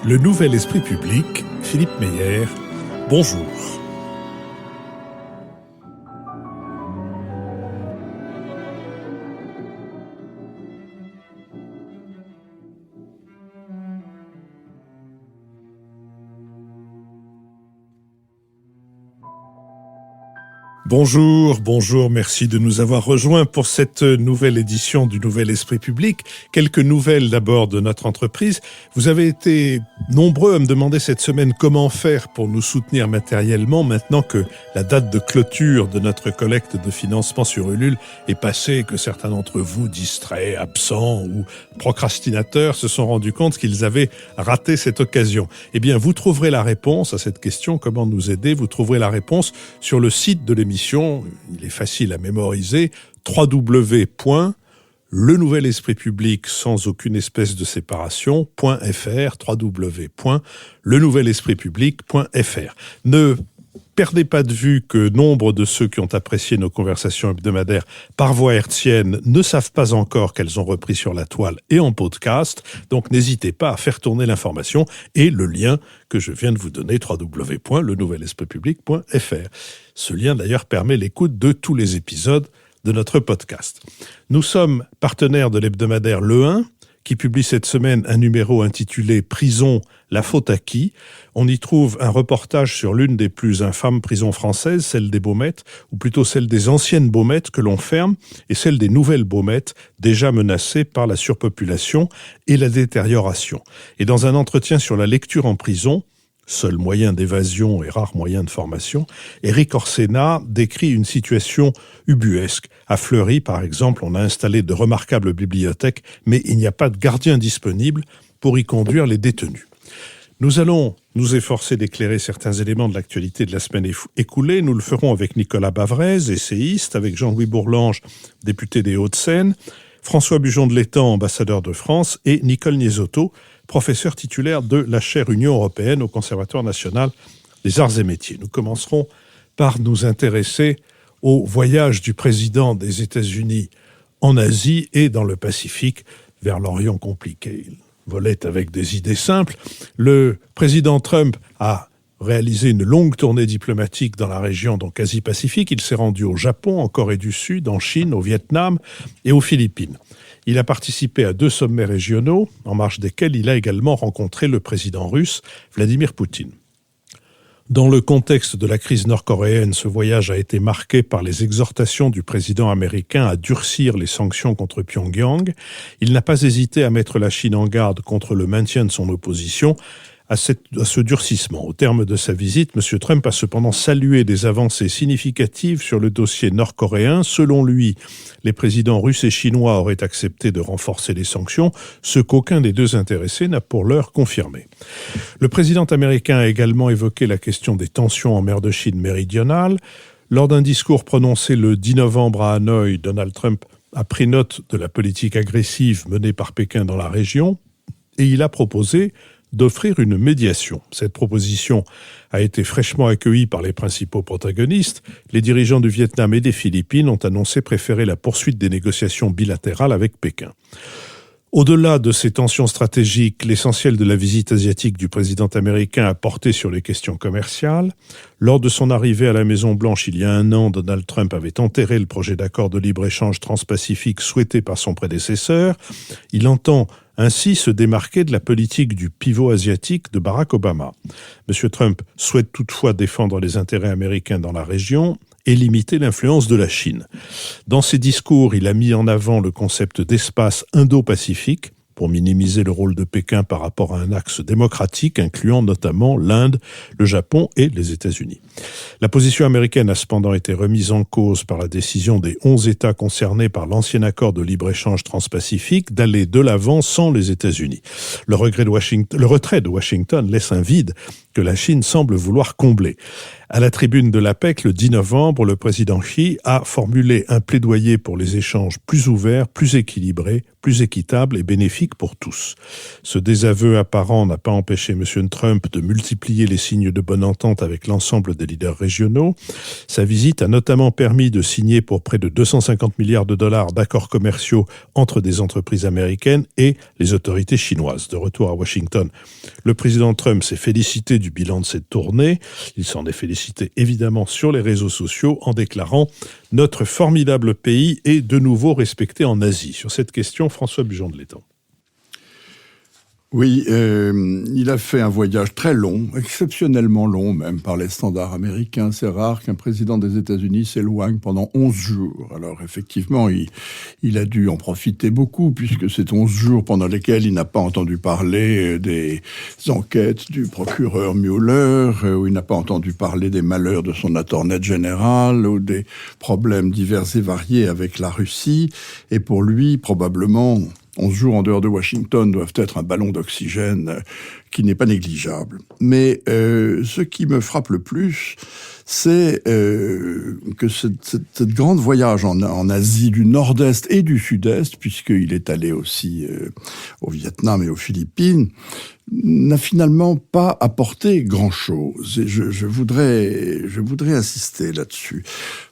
Le Nouvel Esprit Public, Philippe Meyer, bonjour. Bonjour, merci de nous avoir rejoints pour cette nouvelle édition du Nouvel Esprit Public. Quelques nouvelles d'abord de notre entreprise. Vous avez été nombreux à me demander cette semaine comment faire pour nous soutenir matériellement maintenant que la date de clôture de notre collecte de financement sur Ulule est passée et que certains d'entre vous, distraits, absents ou procrastinateurs, se sont rendus compte qu'ils avaient raté cette occasion. Eh bien, vous trouverez la réponse à cette question, comment nous aider, vous trouverez la réponse sur le site de l'émission. Il est facile à mémoriser, www.lenouvelespritpublic sans aucune espèce de séparation.fr, www.lenouvelespritpublic.fr. Ne perdez pas de vue que nombre de ceux qui ont apprécié nos conversations hebdomadaires par voie hertzienne ne savent pas encore qu'elles ont repris sur la toile et en podcast, donc n'hésitez pas à faire tourner l'information et le lien que je viens de vous donner, www.lenouvelespritpublic.fr. Ce lien d'ailleurs permet l'écoute de tous les épisodes de notre podcast. Nous sommes partenaires de l'hebdomadaire Le 1, qui publie cette semaine un numéro intitulé « Prison, la faute à qui ?» On y trouve un reportage sur l'une des plus infâmes prisons françaises, celle des Baumettes, ou plutôt celle des anciennes Baumettes que l'on ferme, et celle des nouvelles Baumettes, déjà menacées par la surpopulation et la détérioration. Et dans un entretien sur la lecture en prison, seul moyen d'évasion et rare moyen de formation, Éric Orsena décrit une situation ubuesque. À Fleury, par exemple, on a installé de remarquables bibliothèques, mais il n'y a pas de gardien disponible pour y conduire les détenus. Nous allons nous efforcer d'éclairer certains éléments de l'actualité de la semaine écoulée. Nous le ferons avec Nicolas Bavrez, essayiste, avec Jean-Louis Bourlange, député des Hauts-de-Seine, François Bujon de l'Étang, ambassadeur de France, et Nicole Niesotto, professeur titulaire de la chaire Union européenne au Conservatoire national des arts et métiers. Nous commencerons par nous intéresser au voyage du président des États-Unis en Asie et dans le Pacifique vers l'Orient compliqué. Il volait avec des idées simples. Le président Trump a réalisé une longue tournée diplomatique dans la région donc Asie-Pacifique. Il s'est rendu au Japon, en Corée du Sud, en Chine, au Vietnam et aux Philippines. Il a participé à 2 sommets régionaux, en marge desquels il a également rencontré le président russe, Vladimir Poutine. Dans le contexte de la crise nord-coréenne, ce voyage a été marqué par les exhortations du président américain à durcir les sanctions contre Pyongyang. Il n'a pas hésité à mettre la Chine en garde contre le maintien de son opposition à ce durcissement. Au terme de sa visite, M. Trump a cependant salué des avancées significatives sur le dossier nord-coréen. Selon lui, les présidents russes et chinois auraient accepté de renforcer les sanctions, ce qu'aucun des deux intéressés n'a pour l'heure confirmé. Le président américain a également évoqué la question des tensions en mer de Chine méridionale. Lors d'un discours prononcé le 10 novembre à Hanoï, Donald Trump a pris note de la politique agressive menée par Pékin dans la région et il a proposé d'offrir une médiation. Cette proposition a été fraîchement accueillie par les principaux protagonistes. Les dirigeants du Vietnam et des Philippines ont annoncé préférer la poursuite des négociations bilatérales avec Pékin. Au-delà de ces tensions stratégiques, l'essentiel de la visite asiatique du président américain a porté sur les questions commerciales. Lors de son arrivée à la Maison-Blanche il y a 1 an, Donald Trump avait enterré le projet d'accord de libre-échange transpacifique souhaité par son prédécesseur. Il entend ainsi se démarquer de la politique du pivot asiatique de Barack Obama. M. Trump souhaite toutefois défendre les intérêts américains dans la région et limiter l'influence de la Chine. Dans ses discours, il a mis en avant le concept d'espace Indo-Pacifique pour minimiser le rôle de Pékin par rapport à un axe démocratique incluant notamment l'Inde, le Japon et les États-Unis. La position américaine a cependant été remise en cause par la décision des 11 États concernés par l'ancien accord de libre-échange transpacifique d'aller de l'avant sans les États-Unis. Le retrait de Washington laisse un vide que la Chine semble vouloir combler. À la tribune de l'APEC, le 10 novembre, le président Xi a formulé un plaidoyer pour les échanges plus ouverts, plus équilibrés, plus équitables et bénéfiques pour tous. Ce désaveu apparent n'a pas empêché M. Trump de multiplier les signes de bonne entente avec l'ensemble des leaders régionaux. Sa visite a notamment permis de signer pour près de 250 milliards de dollars d'accords commerciaux entre des entreprises américaines et les autorités chinoises. De retour à Washington, le président Trump s'est félicité du bilan de cette tournée. Il s'en est félicité évidemment sur les réseaux sociaux en déclarant « Notre formidable pays est de nouveau respecté en Asie ». Sur cette question, François Bujon de l'Étang. Oui, il a fait un voyage très long, exceptionnellement long même par les standards américains. C'est rare qu'un président des États-Unis s'éloigne pendant 11 jours. Alors effectivement, il a dû en profiter beaucoup puisque c'est 11 jours pendant lesquels il n'a pas entendu parler des enquêtes du procureur Mueller, où il n'a pas entendu parler des malheurs de son attorney général ou des problèmes divers et variés avec la Russie. Et pour lui, probablement 11 jours en dehors de Washington doivent être un ballon d'oxygène qui n'est pas négligeable. Mais ce qui me frappe le plus, c'est que cette grande voyage en Asie du Nord-Est et du Sud-Est, puisqu'il est allé aussi au Vietnam et aux Philippines, n'a finalement pas apporté grand-chose. Et je voudrais insister là-dessus.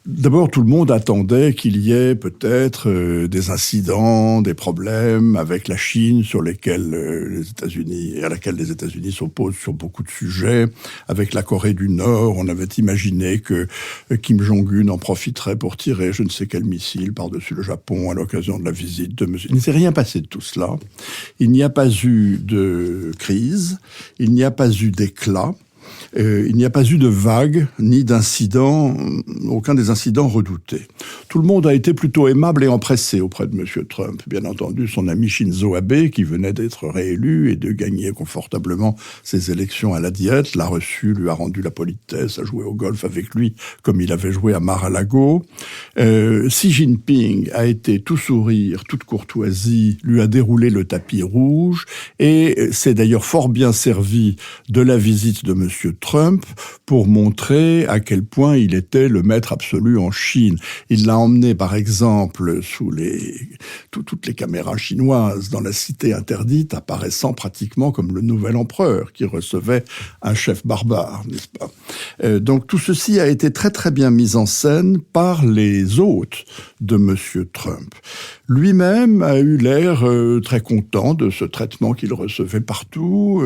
D'abord, tout le monde attendait qu'il y ait peut-être des incidents, des problèmes avec la Chine sur lesquels les États-Unis, et à laquelle les États-Unis s'opposent sur beaucoup de sujets. Avec la Corée du Nord, on avait imaginé que Kim Jong-un en profiterait pour tirer je ne sais quel missile par-dessus le Japon à l'occasion de la visite de monsieur. Il ne s'est rien passé de tout cela. Il n'y a pas eu de crise, il n'y a pas eu d'éclat. Il n'y a pas eu de vague, ni d'incident, aucun des incidents redoutés. Tout le monde a été plutôt aimable et empressé auprès de M. Trump. Bien entendu, son ami Shinzo Abe, qui venait d'être réélu et de gagner confortablement ses élections à la Diète, l'a reçu, lui a rendu la politesse, a joué au golf avec lui, comme il avait joué à Mar-a-Lago. Xi Jinping a été tout sourire, toute courtoisie, lui a déroulé le tapis rouge, et s'est d'ailleurs fort bien servi de la visite de M. Trump pour montrer à quel point il était le maître absolu en Chine. Il l'a emmené, par exemple, sous toutes les caméras chinoises dans la cité interdite, apparaissant pratiquement comme le nouvel empereur qui recevait un chef barbare, n'est-ce pas ? Donc tout ceci a été très très bien mis en scène par les hôtes de M. Trump. Lui-même a eu l'air très content de ce traitement qu'il recevait partout.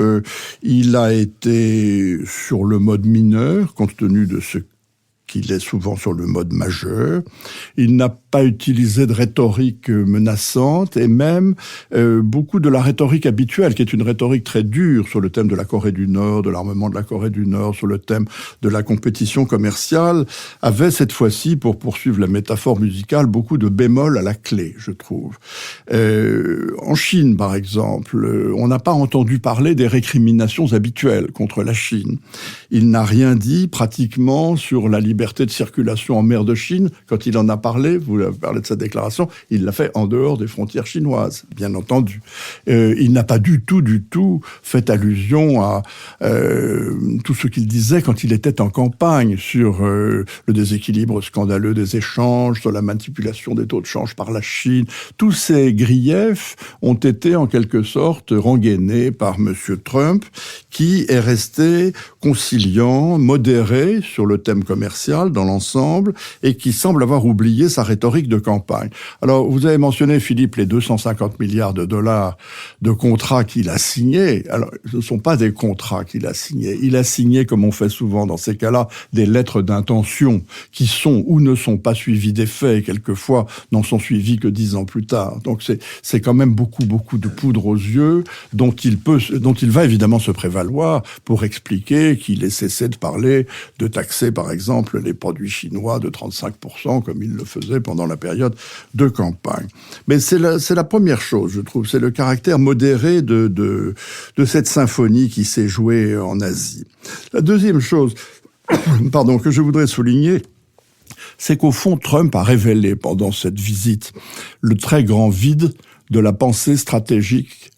Il a été sur le mode mineur, compte tenu de ce qu'il est souvent sur le mode majeur. Il n'a pas utilisé de rhétorique menaçante et même beaucoup de la rhétorique habituelle, qui est une rhétorique très dure sur le thème de la Corée du Nord, de l'armement de la Corée du Nord, sur le thème de la compétition commerciale, avait cette fois-ci, pour poursuivre la métaphore musicale, beaucoup de bémols à la clé, je trouve. En Chine, par exemple, on n'a pas entendu parler des récriminations habituelles contre la Chine. Il n'a rien dit pratiquement sur la liberté de circulation en mer de Chine. Quand il en a parlé, vous avez parlé de sa déclaration, il l'a fait en dehors des frontières chinoises, bien entendu. Il n'a pas du tout fait allusion à tout ce qu'il disait quand il était en campagne sur le déséquilibre scandaleux des échanges, sur la manipulation des taux de change par la Chine. Tous ces griefs ont été en quelque sorte rengainés par M. Trump, qui est resté conciliant, modéré sur le thème commercial dans l'ensemble, et qui semble avoir oublié sa rhétorique de campagne. Alors, vous avez mentionné, Philippe, les 250 milliards de dollars de contrats qu'il a signés. Alors, ce ne sont pas des contrats qu'il a signés. Il a signé, comme on fait souvent dans ces cas-là, des lettres d'intention qui sont ou ne sont pas suivies des faits, et quelquefois n'en sont suivies que 10 ans plus tard. Donc, c'est quand même beaucoup de poudre aux yeux dont il va évidemment se prévaloir pour expliquer qu'il ait cessé de parler de taxer, par exemple, les produits chinois de 35%, comme il le faisait pendant la période de campagne. Mais c'est la première chose, je trouve, c'est le caractère modéré de cette symphonie qui s'est jouée en Asie. La deuxième chose, que je voudrais souligner, c'est qu'au fond, Trump a révélé pendant cette visite le très grand vide de la pensée stratégique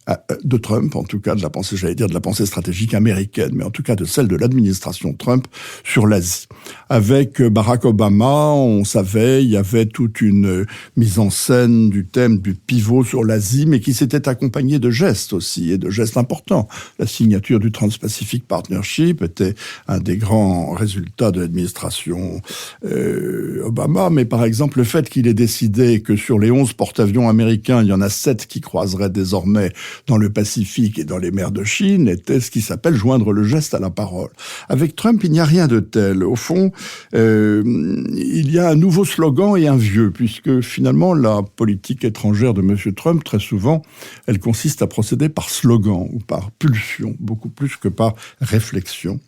de Trump, en tout cas de la pensée, de la pensée stratégique américaine, mais en tout cas de celle de l'administration Trump sur l'Asie. Avec Barack Obama, on savait, il y avait toute une mise en scène du thème du pivot sur l'Asie, mais qui s'était accompagnée de gestes aussi, et de gestes importants. La signature du Trans-Pacific Partnership était un des grands résultats de l'administration Obama, mais par exemple le fait qu'il ait décidé que sur les 11 porte-avions américains, il y en a 7 qui croiseraient désormais dans le Pacifique et dans les mers de Chine, était ce qui s'appelle joindre le geste à la parole. Avec Trump, il n'y a rien de tel. Au fond, il y a un nouveau slogan et un vieux, puisque finalement, la politique étrangère de M. Trump, très souvent, elle consiste à procéder par slogan ou par pulsion, beaucoup plus que par réflexion.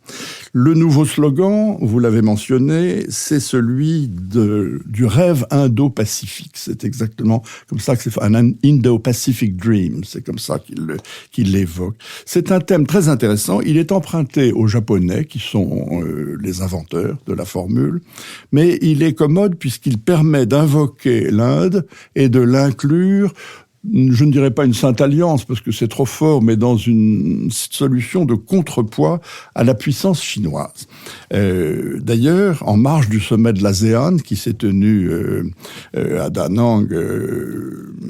Le nouveau slogan, vous l'avez mentionné, c'est celui du rêve indo-pacifique. C'est exactement comme ça que c'est un Indo-Pacific Dream. C'est comme ça qu'il l'évoque. C'est un thème très intéressant. Il est emprunté aux Japonais, qui sont les inventeurs de la formule, mais il est commode puisqu'il permet d'invoquer l'Inde et de l'inclure, je ne dirais pas une sainte alliance parce que c'est trop fort, mais dans une solution de contrepoids à la puissance chinoise. D'ailleurs, en marge du sommet de l'ASEAN qui s'est tenu à Da Nang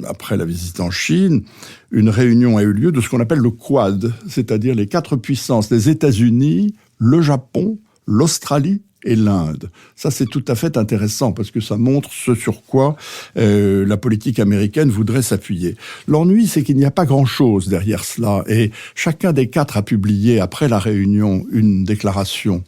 après la visite en Chine, une réunion a eu lieu de ce qu'on appelle le Quad, c'est-à-dire les 4 puissances, les États-Unis, le Japon, l'Australie et l'Inde. Ça, c'est tout à fait intéressant parce que ça montre ce sur quoi la politique américaine voudrait s'appuyer. L'ennui, c'est qu'il n'y a pas grand-chose derrière cela et chacun des 4 a publié, après la réunion, une déclaration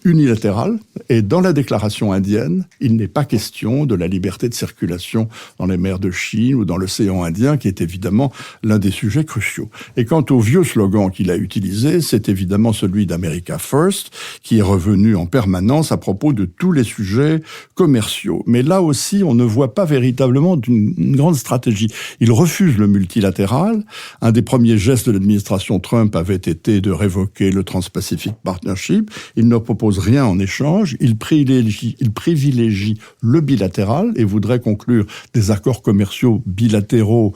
unilatérale et dans la déclaration indienne, il n'est pas question de la liberté de circulation dans les mers de Chine ou dans l'océan Indien, qui est évidemment l'un des sujets cruciaux. Et quant au vieux slogan qu'il a utilisé, c'est évidemment celui d'America First, qui est revenu en permanence à propos de tous les sujets commerciaux. Mais là aussi, on ne voit pas véritablement d'une grande stratégie. Il refuse le multilatéral. Un des premiers gestes de l'administration Trump avait été de révoquer le Trans-Pacific Partnership. Il ne propose rien en échange. Il privilégie le bilatéral et voudrait conclure des accords commerciaux bilatéraux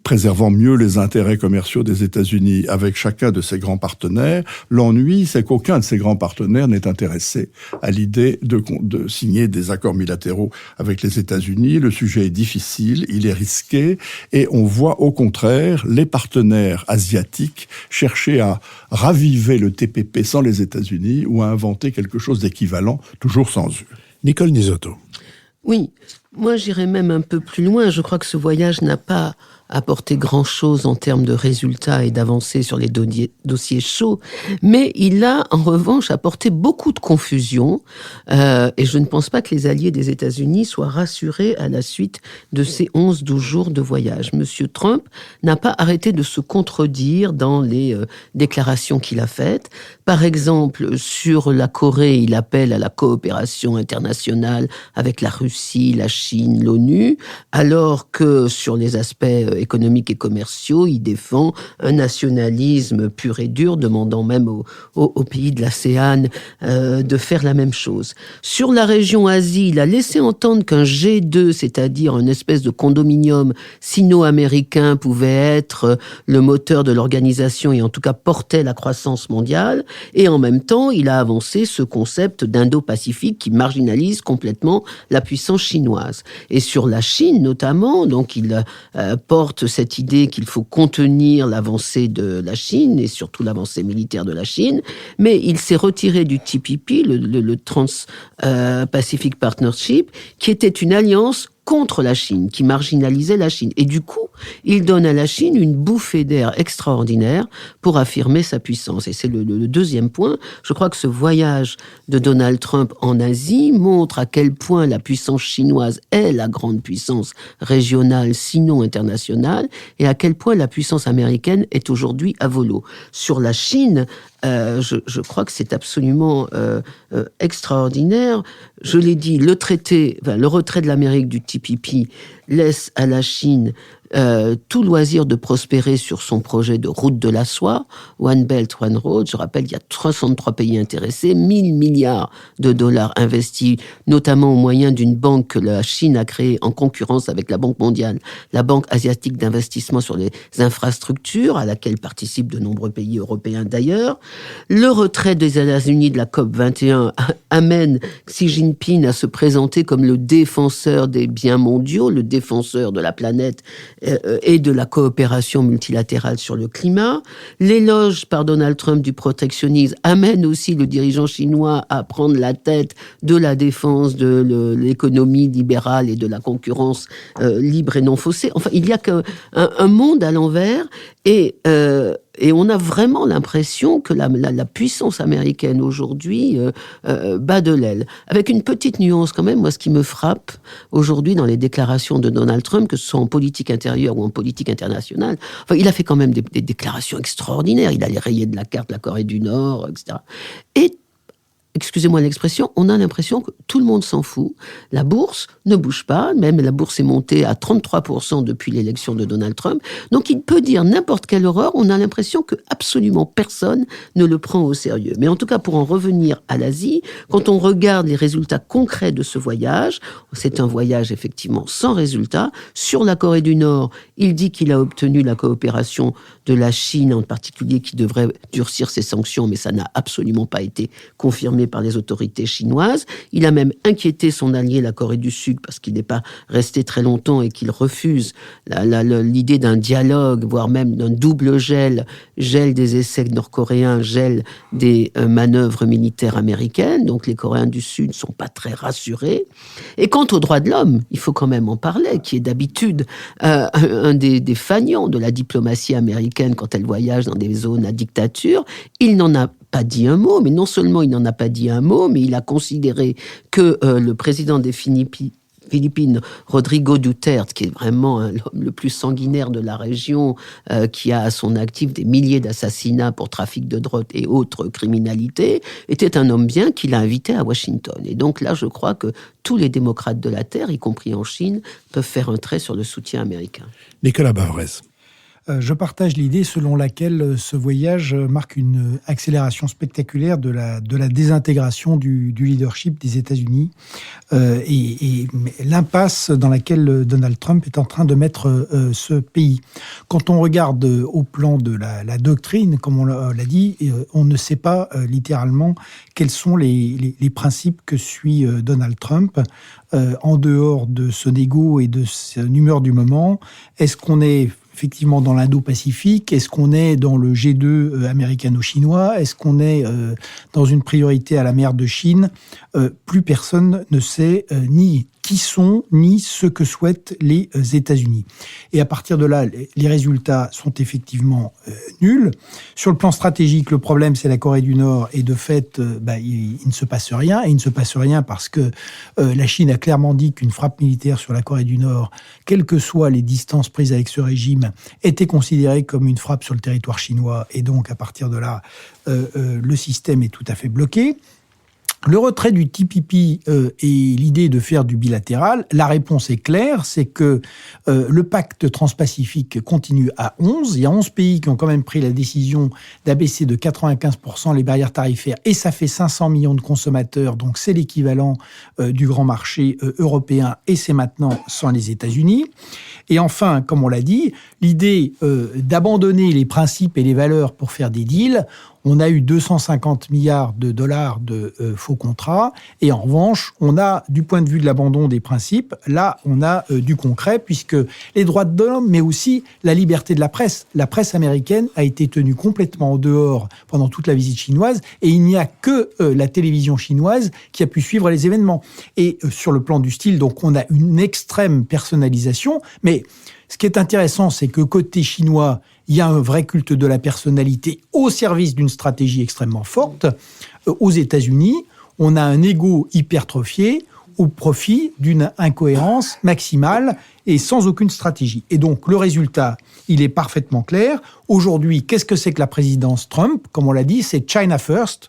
préservant mieux les intérêts commerciaux des États-Unis avec chacun de ses grands partenaires. L'ennui, c'est qu'aucun de ses grands partenaires n'est intéressé à l'idée de signer des accords bilatéraux avec les États-Unis. Le sujet est difficile, il est risqué, et on voit au contraire les partenaires asiatiques chercher à raviver le TPP sans les États-Unis ou à inventer quelque chose d'équivalent, toujours sans eux. Nicole Nisotto. Oui, moi j'irais même un peu plus loin. Je crois que ce voyage n'a pas apporté grand-chose en termes de résultats et d'avancées sur les dossiers chauds, mais il a en revanche apporté beaucoup de confusion et je ne pense pas que les alliés des États-Unis soient rassurés à la suite de ces 11-12 jours de voyage. Monsieur Trump n'a pas arrêté de se contredire dans les déclarations qu'il a faites. Par exemple, sur la Corée, il appelle à la coopération internationale avec la Russie, la Chine, l'ONU, alors que sur les aspects économiques et commerciaux, il défend un nationalisme pur et dur, demandant même aux pays de l'ASEAN de faire la même chose. Sur la région Asie, il a laissé entendre qu'un G2, c'est-à-dire une espèce de condominium sino-américain, pouvait être le moteur de l'organisation et en tout cas portait la croissance mondiale. Et en même temps, il a avancé ce concept d'Indo-Pacifique qui marginalise complètement la puissance chinoise. Et sur la Chine notamment, donc il porte cette idée qu'il faut contenir l'avancée de la Chine et surtout l'avancée militaire de la Chine, mais il s'est retiré du TPP, le Trans-Pacific Partnership, qui était une alliance contre la Chine, qui marginalisait la Chine. Et du coup, il donne à la Chine une bouffée d'air extraordinaire pour affirmer sa puissance. Et c'est le deuxième point. Je crois que ce voyage de Donald Trump en Asie montre à quel point la puissance chinoise est la grande puissance régionale, sinon internationale, et à quel point la puissance américaine est aujourd'hui à volo. Sur la Chine, je crois que c'est absolument extraordinaire. Je l'ai dit, le retrait de l'Amérique du TPP laisse à la Chine tout loisir de prospérer sur son projet de route de la soie, One Belt, One Road. Je rappelle qu'il y a 63 pays intéressés, 1000 milliards de dollars investis, notamment au moyen d'une banque que la Chine a créée en concurrence avec la Banque mondiale, la Banque asiatique d'investissement sur les infrastructures, à laquelle participent de nombreux pays européens d'ailleurs. Le retrait des États-Unis de la COP21 amène Xi Jinping à se présenter comme le défenseur des biens mondiaux, le défenseur de la planète et de la coopération multilatérale sur le climat. L'éloge par Donald Trump du protectionnisme amène aussi le dirigeant chinois à prendre la tête de la défense de l'économie libérale et de la concurrence libre et non faussée. Enfin, il y a un monde à l'envers et on a vraiment l'impression que la puissance américaine aujourd'hui bat de l'aile. Avec une petite nuance quand même, moi ce qui me frappe aujourd'hui dans les déclarations de Donald Trump, que ce soit en politique intérieure ou en politique internationale, enfin, il a fait quand même des déclarations extraordinaires. Il allait rayer de la carte la Corée du Nord, etc. Et excusez-moi l'expression, on a l'impression que tout le monde s'en fout. La bourse ne bouge pas, même la bourse est montée à 33% depuis l'élection de Donald Trump. Donc il peut dire n'importe quelle horreur, on a l'impression que absolument personne ne le prend au sérieux. Mais en tout cas, pour en revenir à l'Asie, quand on regarde les résultats concrets de ce voyage, c'est un voyage effectivement sans résultat. Sur la Corée du Nord, il dit qu'il a obtenu la coopération de la Chine en particulier, qui devrait durcir ses sanctions, mais ça n'a absolument pas été confirmé par les autorités chinoises. Il a même inquiété son allié, la Corée du Sud, parce qu'il n'est pas resté très longtemps et qu'il refuse l'idée d'un dialogue, voire même d'un double gel des essais nord-coréens, gel des manœuvres militaires américaines. Donc les Coréens du Sud ne sont pas très rassurés. Et quant aux droits de l'homme, il faut quand même en parler, qui est d'habitude un des fanions de la diplomatie américaine quand elle voyage dans des zones à dictature. Il n'en a pas dit un mot, mais non seulement il n'en a pas dit un mot, mais il a considéré que le président des Philippines, Rodrigo Duterte, qui est vraiment l'homme le plus sanguinaire de la région, qui a à son actif des milliers d'assassinats pour trafic de drogue et autres criminalités, était un homme bien qu'il a invité à Washington. Et donc là, je crois que tous les démocrates de la Terre, y compris en Chine, peuvent faire un trait sur le soutien américain. Nicolas Baorez. Je partage l'idée selon laquelle ce voyage marque une accélération spectaculaire de la désintégration du leadership des États-Unis et l'impasse dans laquelle Donald Trump est en train de mettre ce pays. Quand on regarde au plan de la doctrine, comme on l'a dit, on ne sait pas littéralement quels sont les principes que suit Donald Trump en dehors de ce négo et de son humeur du moment. Est-ce qu'on est effectivement dans l'Indo-Pacifique? Est-ce qu'on est dans le G2 américano-chinois? Est-ce qu'on est dans une priorité à la mer de Chine? Plus personne ne sait ni qui sont, ni ce que souhaitent les États-Unis. Et à partir de là, les résultats sont effectivement nuls. Sur le plan stratégique, le problème, c'est la Corée du Nord, et de fait, il ne se passe rien. Et il ne se passe rien parce que la Chine a clairement dit qu'une frappe militaire sur la Corée du Nord, quelles que soient les distances prises avec ce régime, était considérée comme une frappe sur le territoire chinois. Et donc, à partir de là, le système est tout à fait bloqué. Le retrait du TPP et l'idée de faire du bilatéral, la réponse est claire, c'est que le pacte transpacifique continue à 11. Il y a 11 pays qui ont quand même pris la décision d'abaisser de 95% les barrières tarifaires, et ça fait 500 millions de consommateurs, donc c'est l'équivalent du grand marché européen, et c'est maintenant sans les États-Unis. Et enfin, comme on l'a dit, l'idée d'abandonner les principes et les valeurs pour faire des deals. On a eu 250 milliards de dollars de faux contrats, et en revanche, on a, du point de vue de l'abandon des principes, là, on a du concret, puisque les droits de l'homme, mais aussi la liberté de la presse américaine a été tenue complètement en dehors pendant toute la visite chinoise, et il n'y a que la télévision chinoise qui a pu suivre les événements. Et sur le plan du style, donc, on a une extrême personnalisation, mais ce qui est intéressant, c'est que côté chinois, il y a un vrai culte de la personnalité au service d'une stratégie extrêmement forte. Aux États-Unis, on a un ego hypertrophié au profit d'une incohérence maximale et sans aucune stratégie. Et donc, le résultat, il est parfaitement clair. Aujourd'hui, qu'est-ce que c'est que la présidence Trump? Comme on l'a dit, c'est China First.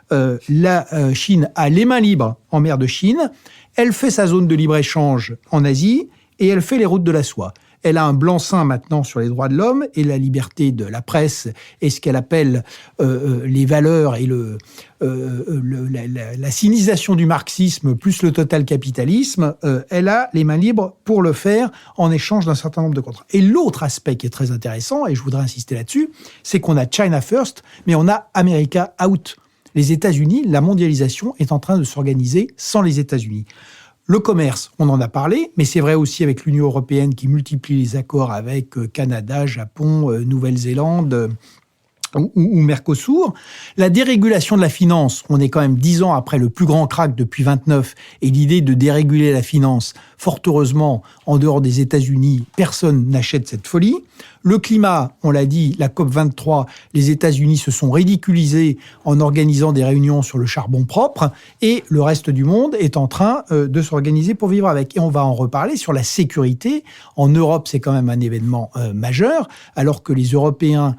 La Chine a les mains libres en mer de Chine. Elle fait sa zone de libre-échange en Asie et elle fait les routes de la soie. Elle a un blanc-seing maintenant sur les droits de l'homme et la liberté de la presse et ce qu'elle appelle les valeurs et la cynisation du marxisme plus le total capitalisme. Elle a les mains libres pour le faire en échange d'un certain nombre de contrats. Et l'autre aspect qui est très intéressant, et je voudrais insister là-dessus, c'est qu'on a China First, mais on a America Out. Les États-Unis, la mondialisation est en train de s'organiser sans les États-Unis. Le commerce, on en a parlé, mais c'est vrai aussi avec l'Union européenne qui multiplie les accords avec Canada, Japon, Nouvelle-Zélande ou Mercosur. La dérégulation de la finance, on est quand même 10 ans après le plus grand krach depuis 29, et l'idée de déréguler la finance, fort heureusement, en dehors des États-Unis, personne n'achète cette folie. Le climat, on l'a dit, la COP23, les États-Unis se sont ridiculisés en organisant des réunions sur le charbon propre, et le reste du monde est en train de s'organiser pour vivre avec. Et on va en reparler sur la sécurité. En Europe, c'est quand même un événement majeur, alors que les Européens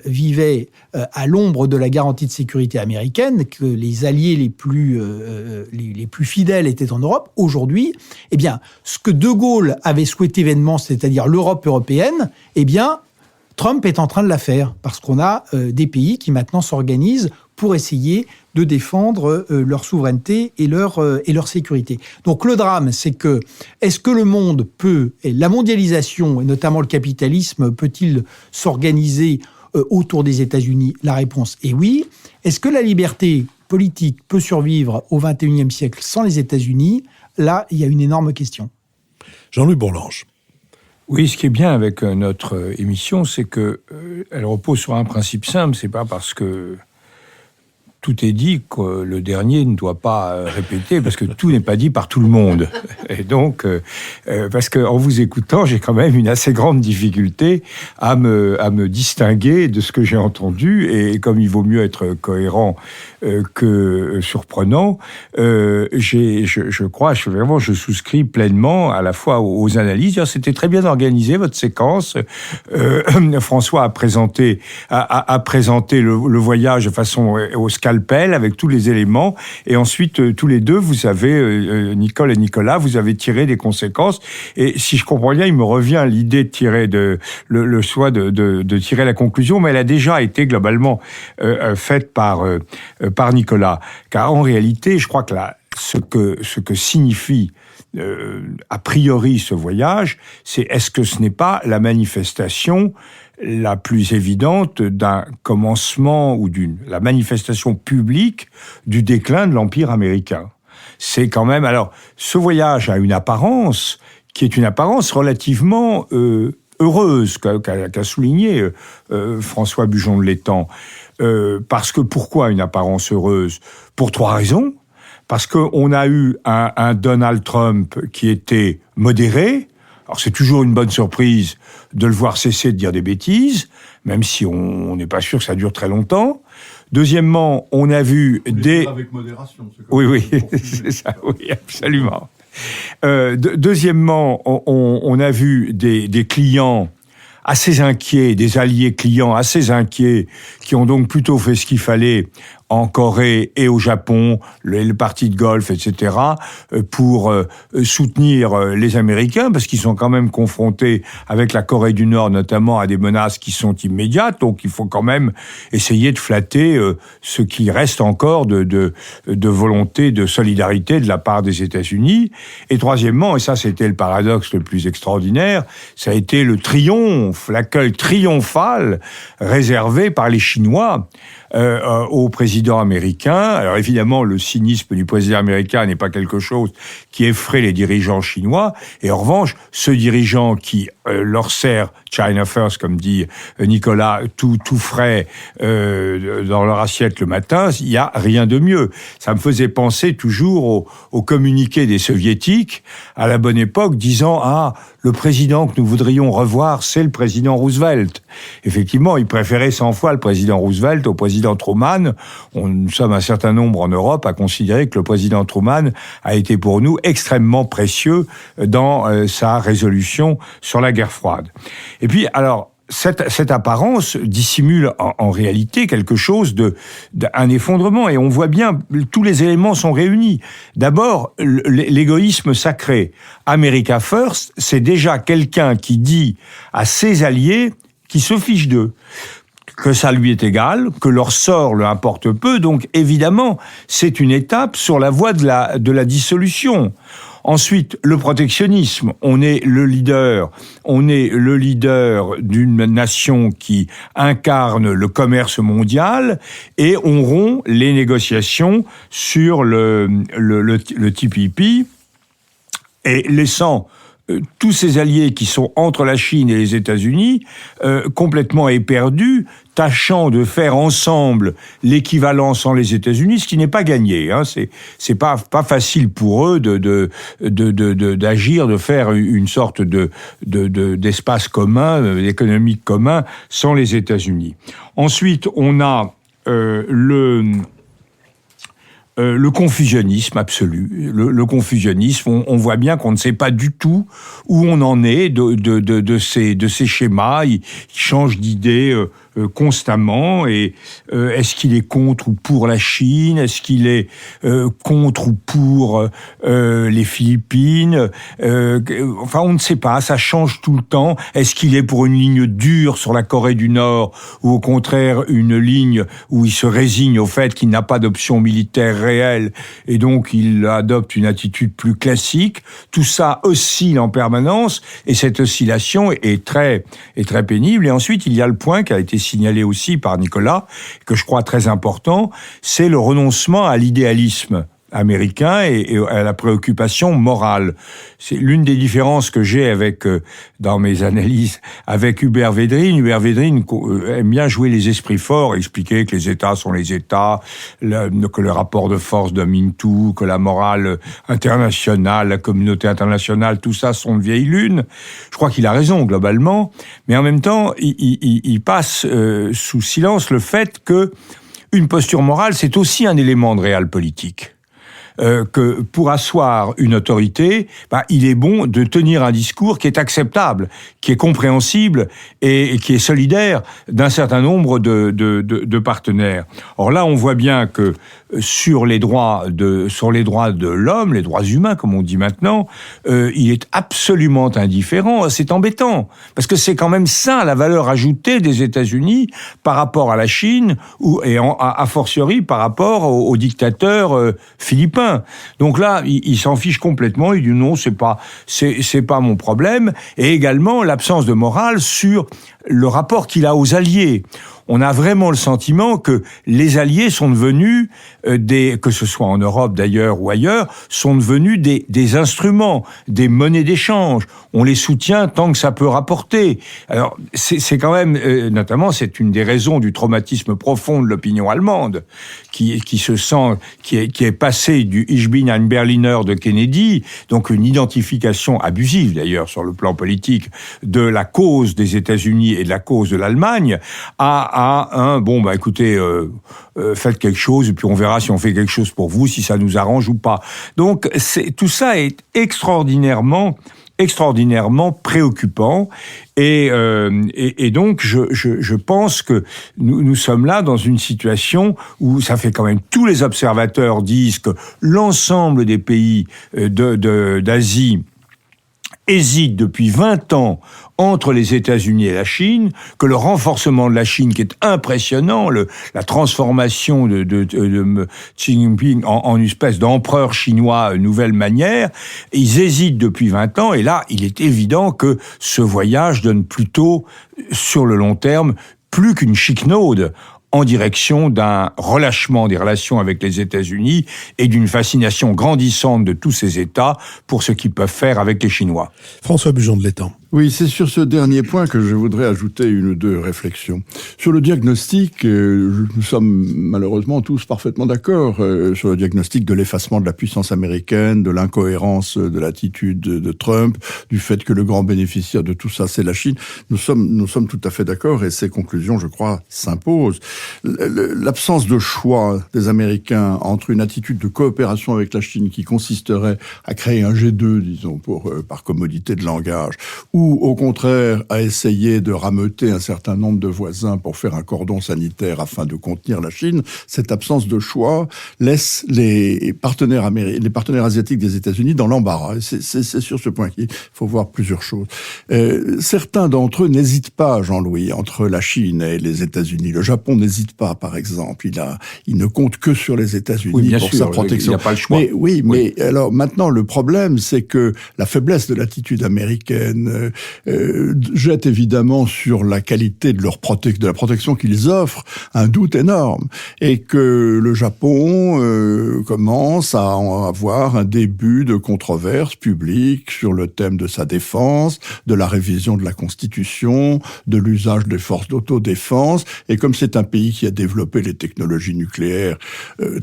vivaient à l'ombre de la garantie de sécurité américaine, que les alliés les plus fidèles étaient en Europe. Aujourd'hui, eh bien, ce que De Gaulle avait souhaité vainement, c'est-à-dire l'Europe européenne, eh bien, Trump est en train de la faire, parce qu'on a des pays qui maintenant s'organisent pour essayer de défendre leur souveraineté et leur sécurité. Donc le drame, c'est que, est-ce que le monde peut, et la mondialisation, et notamment le capitalisme, peut-il s'organiser autour des États-Unis? La réponse est oui. Est-ce que la liberté politique peut survivre au XXIe siècle sans les États-Unis? Là, il y a une énorme question. Jean-Louis Bourlange. Oui, ce qui est bien avec notre émission, c'est que elle repose sur un principe simple. C'est pas parce que tout est dit que le dernier ne doit pas répéter, parce que tout n'est pas dit par tout le monde. Et donc, parce qu'en vous écoutant, j'ai quand même une assez grande difficulté à me distinguer de ce que j'ai entendu, et comme il vaut mieux être cohérent que surprenant, je crois, je souscris pleinement à la fois aux analyses. C'était très bien organisé, votre séquence. François a présenté le voyage de façon au scalpel, avec tous les éléments, et ensuite tous les deux, vous avez, Nicole et Nicolas, vous avez tiré des conséquences, et si je comprends bien, il me revient l'idée de tirer le choix de tirer la conclusion, mais elle a déjà été globalement faite par Nicolas, car en réalité, je crois que ce que signifie a priori ce voyage, c'est est-ce que ce n'est pas la manifestation la plus évidente d'un commencement ou la manifestation publique du déclin de l'Empire américain. C'est quand même, alors, ce voyage a une apparence qui est une apparence relativement heureuse, qu'a souligné François Bujon de l'Étang. Parce que pourquoi une apparence heureuse? Pour 3 raisons. Parce qu'on a eu un Donald Trump qui était modéré. Alors c'est toujours une bonne surprise de le voir cesser de dire des bêtises, même si on n'est pas sûr que ça dure très longtemps. Deuxièmement, on a vu des... Avec modération. Oui, c'est ça, oui, absolument. Deuxièmement, on a vu des clients assez inquiets, des alliés clients assez inquiets, qui ont donc plutôt fait ce qu'il fallait en Corée et au Japon, le parti de golf, etc., pour soutenir les Américains, parce qu'ils sont quand même confrontés avec la Corée du Nord, notamment à des menaces qui sont immédiates, donc il faut quand même essayer de flatter ce qui reste encore de volonté de solidarité de la part des États-Unis. Et troisièmement, et ça c'était le paradoxe le plus extraordinaire, ça a été le triomphe, l'accueil triomphal réservé par les Chinois au président américain. Alors évidemment, le cynisme du président américain n'est pas quelque chose qui effraie les dirigeants chinois. Et en revanche, ce dirigeant qui leur sert China First, comme dit Nicolas, tout frais dans leur assiette le matin, il n'y a rien de mieux. Ça me faisait penser toujours au communiqué des soviétiques à la bonne époque, disant « Ah, le président que nous voudrions revoir, c'est le président Roosevelt ». Effectivement, ils préféraient 100 fois le président Roosevelt au président Truman. Nous sommes un certain nombre en Europe à considérer que le président Truman a été pour nous extrêmement précieux dans sa résolution sur la guerre froide. Et puis, alors, cette apparence dissimule en réalité quelque chose d'un effondrement. Et on voit bien, tous les éléments sont réunis. D'abord, l'égoïsme sacré. America First, c'est déjà quelqu'un qui dit à ses alliés qui se fichent d'eux, que ça lui est égal, que leur sort lui importe peu. Donc, évidemment, c'est une étape sur la voie de la dissolution. Ensuite, le protectionnisme. On est le leader d'une nation qui incarne le commerce mondial et on rompt les négociations sur le TPP et laissant tous ces alliés qui sont entre la Chine et les États-Unis complètement éperdus, tâchant de faire ensemble l'équivalent sans les États-Unis, ce qui n'est pas gagné. Hein. C'est pas facile pour eux d'agir, de faire une sorte d'espace commun, économique commun sans les États-Unis. Ensuite, on a le confusionnisme absolu. Le confusionnisme, on voit bien qu'on ne sait pas du tout où on en est de ces schémas. Il change d'idée constamment. Et est-ce qu'il est contre ou pour la Chine? Est-ce qu'il est contre ou pour les Philippines? Enfin, on ne sait pas. Ça change tout le temps. Est-ce qu'il est pour une ligne dure sur la Corée du Nord ou au contraire une ligne où il se résigne au fait qu'il n'a pas d'option militaire réelle et donc il adopte une attitude plus classique? Tout ça oscille en permanence et cette oscillation est très pénible. Et ensuite, il y a le point qui a été signalé aussi par Nicolas, que je crois très important, c'est le renoncement à l'idéalisme américain et à la préoccupation morale. C'est l'une des différences que j'ai dans mes analyses avec Hubert Védrine. Hubert Védrine aime bien jouer les esprits forts, expliquer que les États sont les États, que le rapport de force domine tout, que la morale internationale, la communauté internationale, tout ça sont de vieilles lunes. Je crois qu'il a raison globalement, mais en même temps, il passe sous silence le fait que une posture morale, c'est aussi un élément de réel politique. Que pour asseoir une autorité, il est bon de tenir un discours qui est acceptable, qui est compréhensible et qui est solidaire d'un certain nombre de partenaires. Or là, on voit bien que sur les droits de l'homme, les droits humains, comme on dit maintenant, il est absolument indifférent. C'est embêtant, parce que c'est quand même ça la valeur ajoutée des États-Unis par rapport à la Chine et a fortiori par rapport aux dictateurs philippins. Donc là, il s'en fiche complètement. Il dit non, c'est pas mon problème. Et également l'absence de morale sur le rapport qu'il a aux alliés. On a vraiment le sentiment que les alliés sont devenus que ce soit en Europe d'ailleurs ou ailleurs, sont devenus des instruments, des monnaies d'échange. On les soutient tant que ça peut rapporter. Alors c'est quand même, notamment, c'est une des raisons du traumatisme profond de l'opinion allemande, qui est passé du Ich bin ein Berliner de Kennedy, donc une identification abusive d'ailleurs sur le plan politique de la cause des États-Unis et de la cause de l'Allemagne, à un écoutez, faites quelque chose et puis on verra si on fait quelque chose pour vous, si ça nous arrange ou pas. Donc tout ça est extraordinairement préoccupant et donc je pense que nous sommes là dans une situation où ça fait quand même, tous les observateurs disent que l'ensemble des pays d'Asie hésite depuis 20 ans entre les États-Unis et la Chine, que le renforcement de la Chine, qui est impressionnant, la transformation de Xi Jinping en une espèce d'empereur chinois nouvelle manière, ils hésitent depuis 20 ans, et là, il est évident que ce voyage donne plutôt, sur le long terme, plus qu'une chiquenaude en direction d'un relâchement des relations avec les États-Unis et d'une fascination grandissante de tous ces États pour ce qu'ils peuvent faire avec les Chinois. François Bujon de l'Étang. Oui, c'est sur ce dernier point que je voudrais ajouter une ou deux réflexions. Sur le diagnostic, nous sommes malheureusement tous parfaitement d'accord sur le diagnostic de l'effacement de la puissance américaine, de l'incohérence de l'attitude de Trump, du fait que le grand bénéficiaire de tout ça, c'est la Chine. Nous sommes tout à fait d'accord et ces conclusions, je crois, s'imposent. L'absence de choix des Américains entre une attitude de coopération avec la Chine qui consisterait à créer un G2, disons, par commodité de langage, ou ou au contraire à essayer de rameuter un certain nombre de voisins pour faire un cordon sanitaire afin de contenir la Chine, cette absence de choix laisse les partenaires asiatiques des États-Unis dans l'embarras. C'est sur ce point qu'il faut voir plusieurs choses. Certains d'entre eux n'hésitent pas, Jean-Louis, entre la Chine et les États-Unis. Le Japon n'hésite pas, par exemple. Il ne compte que sur les États-Unis pour sa protection. Il n'y a pas le choix. Mais alors maintenant, le problème, c'est que la faiblesse de l'attitude américaine jette évidemment sur la qualité de la protection qu'ils offrent un doute énorme. Et que le Japon commence à avoir un début de controverse publique sur le thème de sa défense, de la révision de la Constitution, de l'usage des forces d'autodéfense. Et comme c'est un pays qui a développé les technologies nucléaires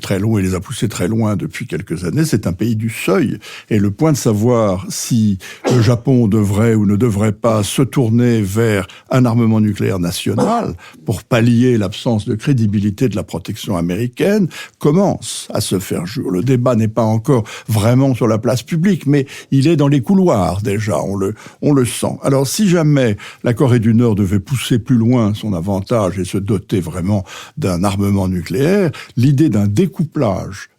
très loin et les a poussées très loin depuis quelques années, c'est un pays du seuil. Et le point de savoir si le Japon devrait ou ne devrait pas se tourner vers un armement nucléaire national pour pallier l'absence de crédibilité de la protection américaine commence à se faire jour. Le débat n'est pas encore vraiment sur la place publique, mais il est dans les couloirs déjà, on le sent. Alors si jamais la Corée du Nord devait pousser plus loin son avantage et se doter vraiment d'un armement nucléaire, l'idée d'un découplage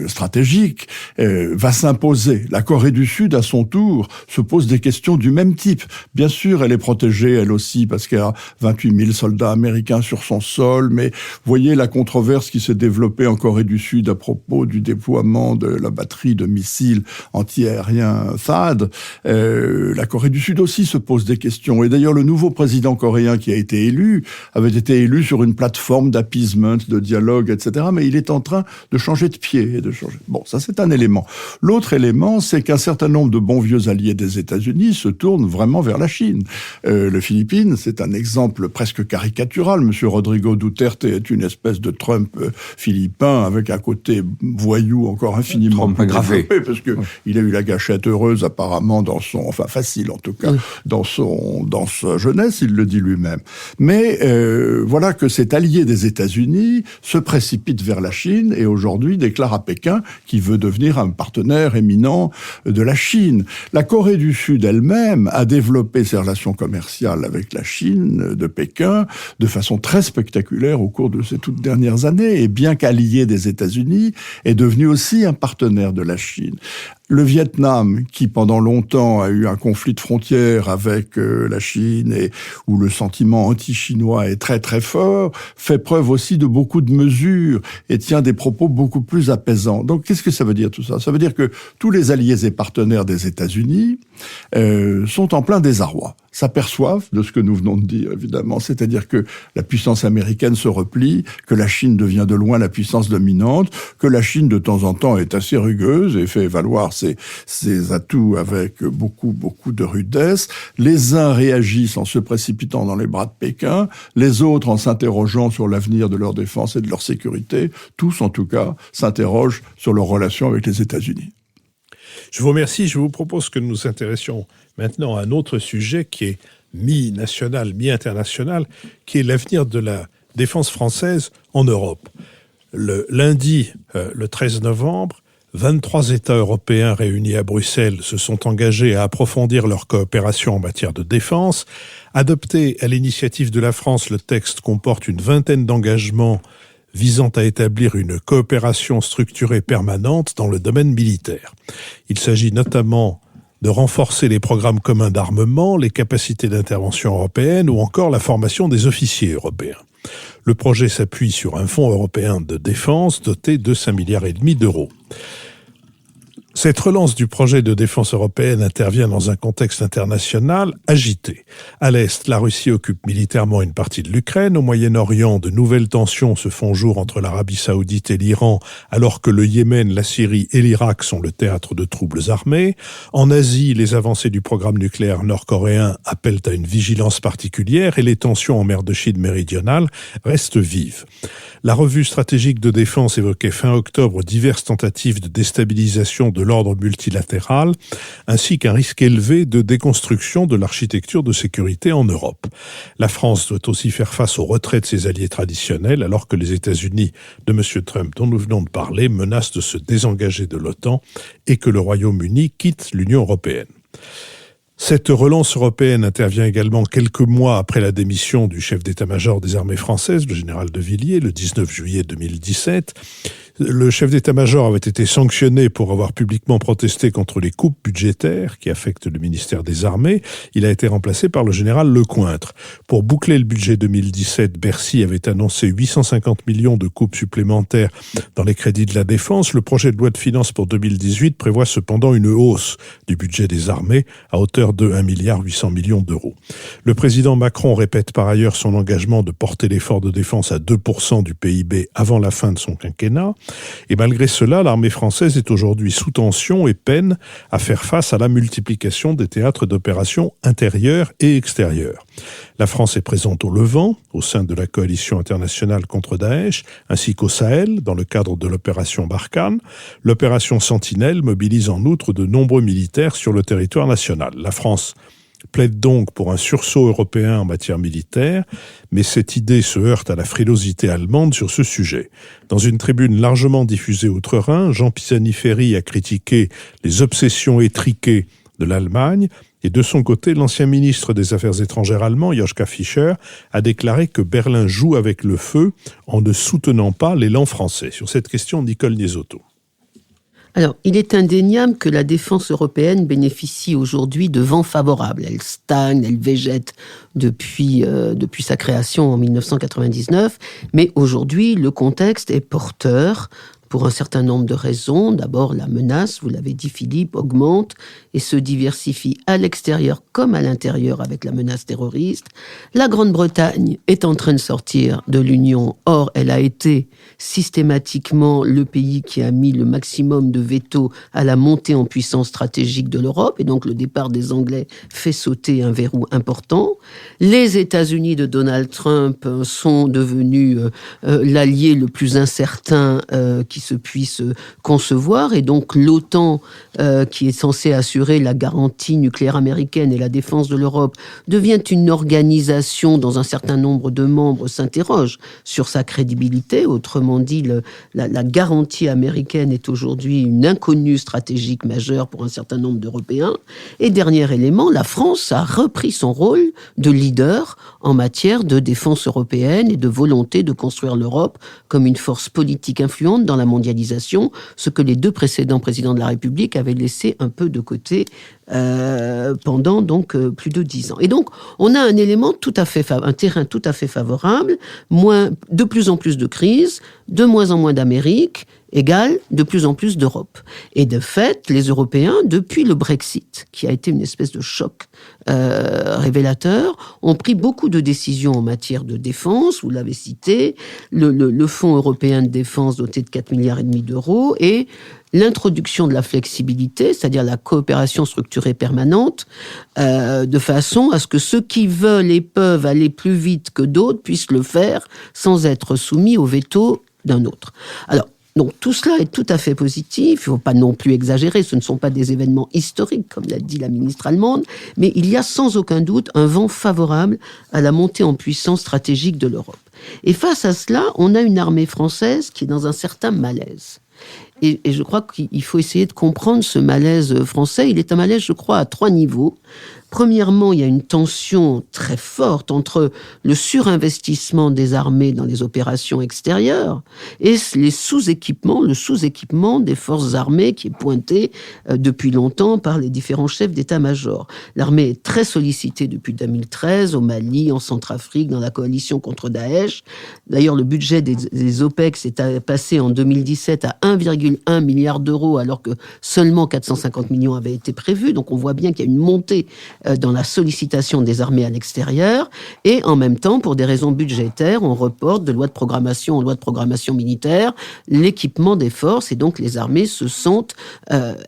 stratégique va s'imposer. La Corée du Sud, à son tour, se pose des questions du même type. Bien sûr, elle est protégée, elle aussi, parce qu'elle a 28 000 soldats américains sur son sol, mais voyez la controverse qui s'est développée en Corée du Sud à propos du déploiement de la batterie de missiles anti-aériens THAAD. La Corée du Sud aussi se pose des questions. Et d'ailleurs, le nouveau président coréen qui a été élu avait été élu sur une plateforme d'appeasement, de dialogue, etc. Mais il est en train de changer de pied et de changer. Bon, ça c'est un élément. L'autre élément, c'est qu'un certain nombre de bons vieux alliés des États-Unis se tournent vraiment vers la Chine. Les Philippines, c'est un exemple presque caricatural. Monsieur Rodrigo Duterte est une espèce de Trump philippin avec un côté voyou encore infiniment plus développé, parce que il a eu la gâchette heureuse apparemment facile en tout cas, dans sa jeunesse, il le dit lui-même. Mais voilà que cet allié des États-Unis se précipite vers la Chine et aujourd'hui déclare à Pékin qu'il veut devenir un partenaire éminent de la Chine. La Corée du Sud elle-même a développé ses relations commerciales avec la Chine de Pékin de façon très spectaculaire au cours de ces toutes dernières années et bien qu'allié des États-Unis, est devenu aussi un partenaire de la Chine. Le Vietnam, qui pendant longtemps a eu un conflit de frontières avec la Chine et où le sentiment anti-chinois est très très fort, fait preuve aussi de beaucoup de mesures et tient des propos beaucoup plus apaisants. Donc qu'est-ce que ça veut dire tout ça ? Ça veut dire que tous les alliés et partenaires des États-Unis sont en plein désarroi. S'aperçoivent de ce que nous venons de dire, évidemment. C'est-à-dire que la puissance américaine se replie, que la Chine devient de loin la puissance dominante, que la Chine, de temps en temps, est assez rugueuse et fait valoir ses atouts avec beaucoup de rudesse. Les uns réagissent en se précipitant dans les bras de Pékin, les autres en s'interrogeant sur l'avenir de leur défense et de leur sécurité. Tous, en tout cas, s'interrogent sur leurs relations avec les États-Unis. Je vous remercie. Je vous propose que nous nous intéressions maintenant à un autre sujet qui est mi-national, mi-international, qui est l'avenir de la défense française en Europe. Lundi, le 13 novembre, 23 États européens réunis à Bruxelles se sont engagés à approfondir leur coopération en matière de défense. Adopté à l'initiative de la France, le texte comporte une vingtaine d'engagements visant à établir une coopération structurée permanente dans le domaine militaire. Il s'agit notamment de renforcer les programmes communs d'armement, les capacités d'intervention européennes ou encore la formation des officiers européens. Le projet s'appuie sur un fonds européen de défense doté de 5,5 milliards d'euros. Cette relance du projet de défense européenne intervient dans un contexte international agité. À l'Est, la Russie occupe militairement une partie de l'Ukraine. Au Moyen-Orient, de nouvelles tensions se font jour entre l'Arabie saoudite et l'Iran, alors que le Yémen, la Syrie et l'Irak sont le théâtre de troubles armés. En Asie, les avancées du programme nucléaire nord-coréen appellent à une vigilance particulière et les tensions en mer de Chine méridionale restent vives. La revue stratégique de défense évoquait fin octobre diverses tentatives de déstabilisation de l'ordre multilatéral, ainsi qu'un risque élevé de déconstruction de l'architecture de sécurité en Europe. La France doit aussi faire face au retrait de ses alliés traditionnels, alors que les États-Unis de M. Trump, dont nous venons de parler, menacent de se désengager de l'OTAN et que le Royaume-Uni quitte l'Union européenne. Cette relance européenne intervient également quelques mois après la démission du chef d'état-major des armées françaises, le général de Villiers, le 19 juillet 2017. Le chef d'état-major avait été sanctionné pour avoir publiquement protesté contre les coupes budgétaires qui affectent le ministère des Armées. Il a été remplacé par le général Lecointre. Pour boucler le budget 2017, Bercy avait annoncé 850 millions de coupes supplémentaires dans les crédits de la défense. Le projet de loi de finances pour 2018 prévoit cependant une hausse du budget des armées à hauteur de 1,8 milliard d'euros. Le président Macron répète par ailleurs son engagement de porter l'effort de défense à 2% du PIB avant la fin de son quinquennat. Et malgré cela, l'armée française est aujourd'hui sous tension et peine à faire face à la multiplication des théâtres d'opérations intérieurs et extérieurs. La France est présente au Levant, au sein de la coalition internationale contre Daesh, ainsi qu'au Sahel, dans le cadre de l'opération Barkhane. L'opération Sentinelle mobilise en outre de nombreux militaires sur le territoire national. La France plaide donc pour un sursaut européen en matière militaire, mais cette idée se heurte à la frilosité allemande sur ce sujet. Dans une tribune largement diffusée outre-Rhin, Jean Pisani-Ferry a critiqué les obsessions étriquées de l'Allemagne, et de son côté, l'ancien ministre des Affaires étrangères allemand, Joschka Fischer, a déclaré que Berlin joue avec le feu en ne soutenant pas l'élan français. Sur cette question, Nicole Niesotto. Alors, il est indéniable que la défense européenne bénéficie aujourd'hui de vents favorables. Elle stagne, elle végète depuis sa création en 1999. Mais aujourd'hui, le contexte est porteur pour un certain nombre de raisons. D'abord, la menace, vous l'avez dit Philippe, augmente et se diversifie à l'extérieur comme à l'intérieur avec la menace terroriste. La Grande-Bretagne est en train de sortir de l'Union. Or, elle a été systématiquement le pays qui a mis le maximum de veto à la montée en puissance stratégique de l'Europe. Et donc, le départ des Anglais fait sauter un verrou important. Les États-Unis de Donald Trump sont devenus l'allié le plus incertain qui se puisse concevoir. Et donc, l'OTAN, qui est censée assurer la garantie nucléaire américaine et la défense de l'Europe, devient une organisation dont un certain nombre de membres s'interrogent sur sa crédibilité. Autrement dit, la garantie américaine est aujourd'hui une inconnue stratégique majeure pour un certain nombre d'Européens. Et dernier élément, la France a repris son rôle de leader en matière de défense européenne et de volonté de construire l'Europe comme une force politique influente dans la mondialisation, ce que les deux précédents présidents de la République avaient laissé un peu de côté pendant donc plus de 10 ans. Et donc, on a un élément un terrain tout à fait favorable, de plus en plus de crises, de moins en moins d'Amérique, égale de plus en plus d'Europe. Et de fait, les Européens, depuis le Brexit, qui a été une espèce de choc révélateur, ont pris beaucoup de décisions en matière de défense, vous l'avez cité, le Fonds européen de défense doté de 4,5 milliards d'euros, et l'introduction de la flexibilité, c'est-à-dire la coopération structurée permanente, de façon à ce que ceux qui veulent et peuvent aller plus vite que d'autres puissent le faire sans être soumis au veto d'un autre. Alors, donc tout cela est tout à fait positif, il ne faut pas non plus exagérer, ce ne sont pas des événements historiques, comme l'a dit la ministre allemande, mais il y a sans aucun doute un vent favorable à la montée en puissance stratégique de l'Europe. Et face à cela, on a une armée française qui est dans un certain malaise. Et je crois qu'il faut essayer de comprendre ce malaise français. Il est un malaise, je crois, à 3 niveaux. Premièrement, il y a une tension très forte entre le surinvestissement des armées dans les opérations extérieures et le sous-équipement des forces armées qui est pointé depuis longtemps par les différents chefs d'état-major. L'armée est très sollicitée depuis 2013 au Mali, en Centrafrique, dans la coalition contre Daesh. D'ailleurs, le budget des OPEX est passé en 2017 à 1,1 milliard d'euros alors que seulement 450 millions avaient été prévus. Donc on voit bien qu'il y a une montée dans la sollicitation des armées à l'extérieur, et en même temps, pour des raisons budgétaires, on reporte de loi de programmation en loi de programmation militaire l'équipement des forces, et donc les armées se sentent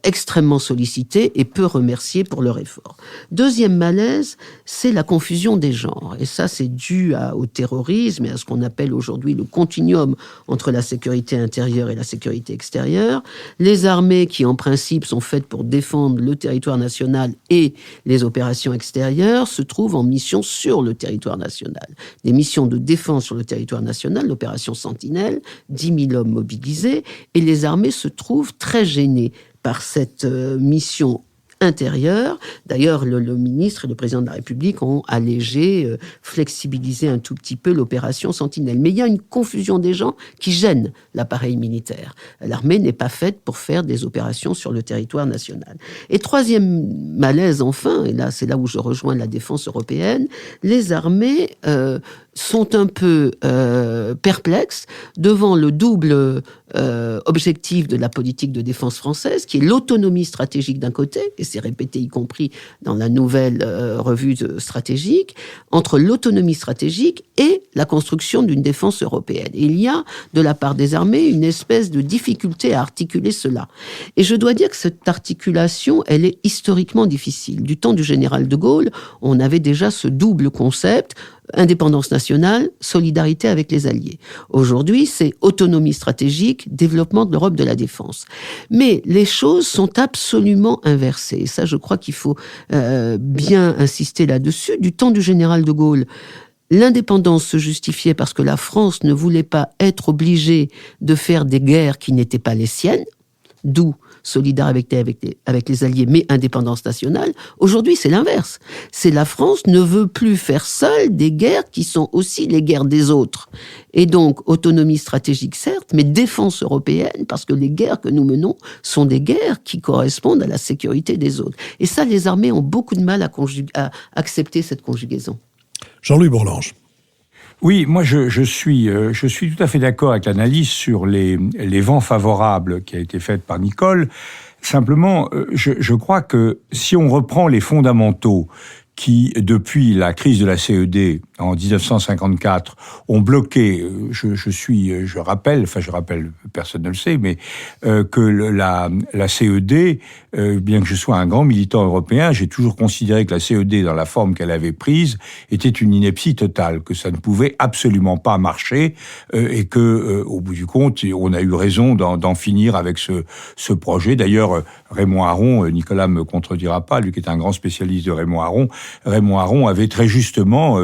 extrêmement sollicitées et peu remerciées pour leur effort. Deuxième malaise, c'est la confusion des genres, et ça c'est dû au terrorisme et à ce qu'on appelle aujourd'hui le continuum entre la sécurité intérieure et la sécurité extérieure. Les armées qui en principe sont faites pour défendre le territoire national et les opérations extérieures se trouvent en mission sur le territoire national. Des missions de défense sur le territoire national, l'opération Sentinelle, 10 000 hommes mobilisés, et les armées se trouvent très gênées par cette mission intérieure. D'ailleurs, le ministre et le président de la République ont allégé, flexibilisé un tout petit peu l'opération Sentinelle. Mais il y a une confusion des gens qui gêne l'appareil militaire. L'armée n'est pas faite pour faire des opérations sur le territoire national. Et troisième malaise, enfin, et là, c'est là où je rejoins la défense européenne, les armées sont un peu perplexes devant le double objectif de la politique de défense française, qui est l'autonomie stratégique d'un côté, et c'est répété y compris dans la nouvelle revue stratégique, entre l'autonomie stratégique et la construction d'une défense européenne. Et il y a, de la part des armées, une espèce de difficulté à articuler cela. Et je dois dire que cette articulation, elle est historiquement difficile. Du temps du général de Gaulle, on avait déjà ce double concept, indépendance nationale, solidarité avec les alliés. Aujourd'hui, c'est autonomie stratégique, développement de l'Europe de la défense. Mais les choses sont absolument inversées. Et ça, je crois qu'il faut bien insister là-dessus. Du temps du général de Gaulle, l'indépendance se justifiait parce que la France ne voulait pas être obligée de faire des guerres qui n'étaient pas les siennes, d'où solidarité avec les alliés, mais indépendance nationale. Aujourd'hui, c'est l'inverse. C'est la France ne veut plus faire seule des guerres qui sont aussi les guerres des autres. Et donc, autonomie stratégique, certes, mais défense européenne, parce que les guerres que nous menons sont des guerres qui correspondent à la sécurité des autres. Et ça, les armées ont beaucoup de mal à accepter cette conjugaison. Jean-Louis Bourlanges. Oui, moi je suis tout à fait d'accord avec l'analyse sur les vents favorables qui a été faite par Nicole. Simplement, je crois que si on reprend les fondamentaux qui, depuis la crise de la CED en 1954, ont bloqué, je rappelle, personne ne le sait, mais que la CED, bien que je sois un grand militant européen, j'ai toujours considéré que la CED, dans la forme qu'elle avait prise, était une ineptie totale, que ça ne pouvait absolument pas marcher, et que, au bout du compte, on a eu raison d'en finir avec ce projet. D'ailleurs, Raymond Aron, Nicolas me contredira pas, lui qui est un grand spécialiste de Raymond Aron avait très justement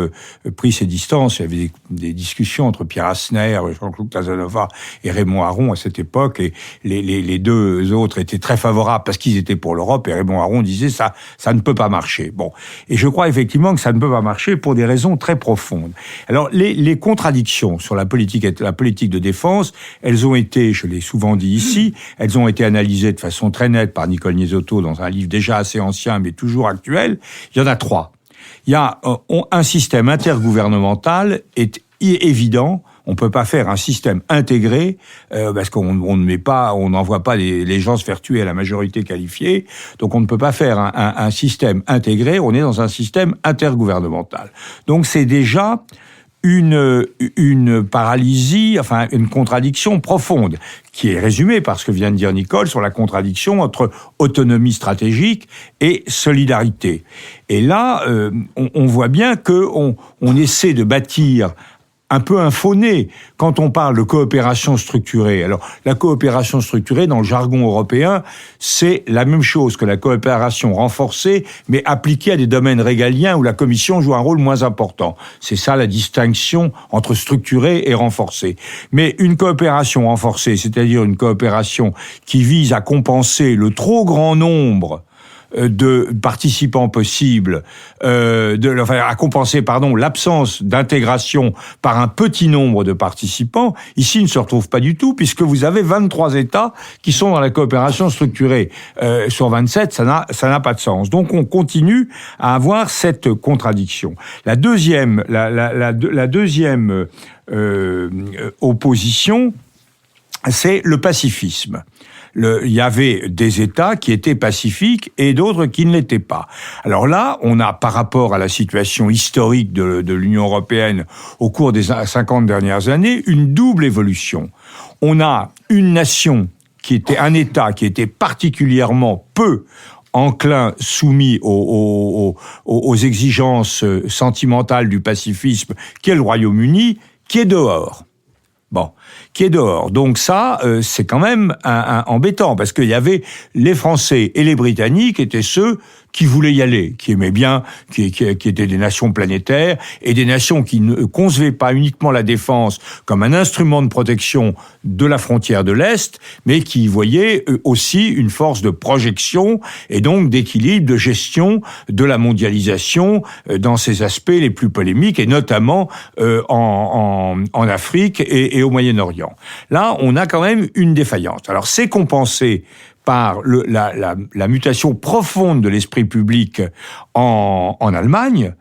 pris ses distances. Il y avait des discussions entre Pierre Asner, Jean-Claude Casanova et Raymond Aron à cette époque, et les deux autres étaient très favorables parce qu'ils étaient pour l'Europe, et Raymond Aron disait ça ne peut pas marcher. Bon, et je crois effectivement que ça ne peut pas marcher pour des raisons très profondes. Alors les contradictions sur la politique de défense, elles ont été, je l'ai souvent dit ici, elles ont été analysées de façon très nette par Nicole Niesotto dans un livre déjà assez ancien mais toujours actuel. Il y en a 3. Il y a un système intergouvernemental est évident. On peut pas faire un système intégré parce qu'on n'envoie pas les gens se faire tuer à la majorité qualifiée. Donc on ne peut pas faire un système intégré. On est dans un système intergouvernemental. Donc c'est déjà une paralysie, enfin une contradiction profonde, qui est résumée par ce que vient de dire Nicole sur la contradiction entre autonomie stratégique et solidarité. Et là, on voit bien que on essaie de bâtir un peu un faux nez quand on parle de coopération structurée. Alors, la coopération structurée, dans le jargon européen, c'est la même chose que la coopération renforcée, mais appliquée à des domaines régaliens où la Commission joue un rôle moins important. C'est ça la distinction entre structurée et renforcée. Mais une coopération renforcée, c'est-à-dire une coopération qui vise à compenser le trop grand nombre de participants possibles, à compenser, l'absence d'intégration par un petit nombre de participants, ici ne se retrouve pas du tout, puisque vous avez 23 États qui sont dans la coopération structurée. Sur 27, ça n'a pas de sens. Donc on continue à avoir cette contradiction. La deuxième opposition, c'est le pacifisme. Il y avait des États qui étaient pacifiques et d'autres qui ne l'étaient pas. Alors là, on a, par rapport à la situation historique de l'Union européenne au cours des 50 dernières années, une double évolution. On a une nation un État qui était particulièrement peu enclin, soumis aux exigences sentimentales du pacifisme, qui est le Royaume-Uni, qui est dehors. Bon. qui est dehors. Donc ça, c'est quand même embêtant, parce qu'il y avait les Français et les Britanniques étaient ceux qui voulaient y aller, qui aimaient bien, qui étaient des nations planétaires, et des nations qui ne concevaient pas uniquement la défense comme un instrument de protection de la frontière de l'Est, mais qui voyaient aussi une force de projection, et donc d'équilibre, de gestion de la mondialisation dans ses aspects les plus polémiques, et notamment en Afrique et au Moyen-Orient. Là, on a quand même une défaillance. Alors, c'est compensé par la mutation profonde de l'esprit public en Allemagne,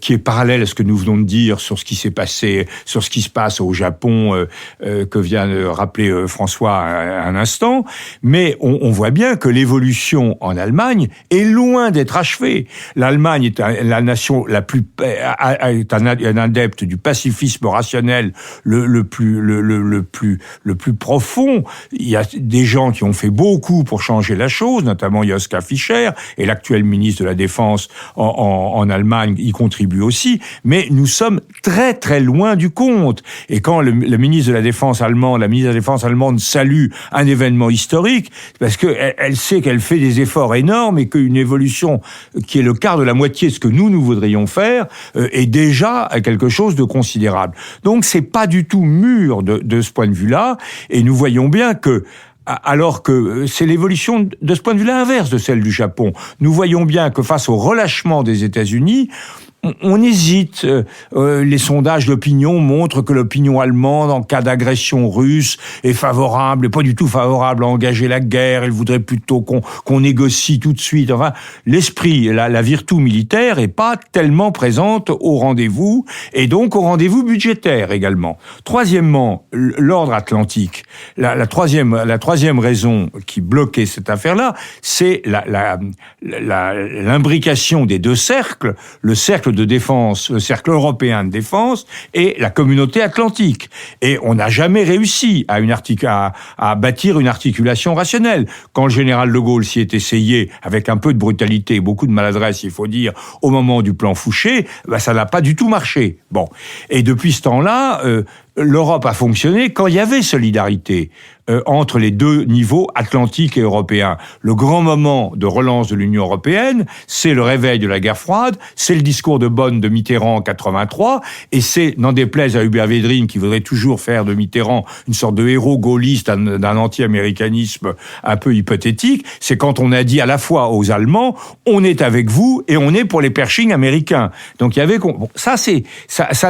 qui est parallèle à ce que nous venons de dire sur ce qui s'est passé, sur ce qui se passe au Japon, que vient de rappeler François un instant. Mais on voit bien que l'évolution en Allemagne est loin d'être achevée. L'Allemagne est la nation la plus est un adepte du pacifisme rationnel le plus profond. Il y a des gens qui ont fait beaucoup pour changer la chose, notamment Joschka Fischer et l'actuel ministre de la Défense en Allemagne. Il contribue aussi, mais nous sommes très très loin du compte. Et quand le ministre de la Défense allemande salue un événement historique, parce que elle sait qu'elle fait des efforts énormes et qu'une évolution qui est le quart de la moitié de ce que nous voudrions faire est déjà quelque chose de considérable. Donc c'est pas du tout mûr de ce point de vue-là, et nous voyons bien que alors que c'est l'évolution de ce point de vue-là inverse de celle du Japon. Nous voyons bien que face au relâchement des États-Unis, on hésite. Les sondages d'opinion montrent que l'opinion allemande, en cas d'agression russe, est favorable, et pas du tout favorable à engager la guerre. Elle voudrait plutôt qu'on négocie tout de suite. Enfin, l'esprit, la virtu militaire est pas tellement présente au rendez-vous, et donc au rendez-vous budgétaire également. Troisièmement, l'ordre atlantique. La troisième raison qui bloquait cette affaire-là, c'est l'imbrication des deux cercles, le cercle de défense, le cercle européen de défense et la communauté atlantique. Et on n'a jamais réussi à bâtir une articulation rationnelle. Quand le général de Gaulle s'y est essayé, avec un peu de brutalité et beaucoup de maladresse, il faut dire, au moment du plan Fouché, ça n'a pas du tout marché. Bon. Et depuis ce temps-là, l'Europe a fonctionné quand il y avait solidarité entre les deux niveaux, atlantique et européen. Le grand moment de relance de l'Union européenne, c'est le réveil de la guerre froide, c'est le discours de Bonn de Mitterrand en 83, et c'est, n'en déplaise à Hubert Védrine, qui voudrait toujours faire de Mitterrand une sorte de héros gaulliste d'un anti-américanisme un peu hypothétique, c'est quand on a dit à la fois aux Allemands, on est avec vous et on est pour les Pershing américains. Donc il y avait, ça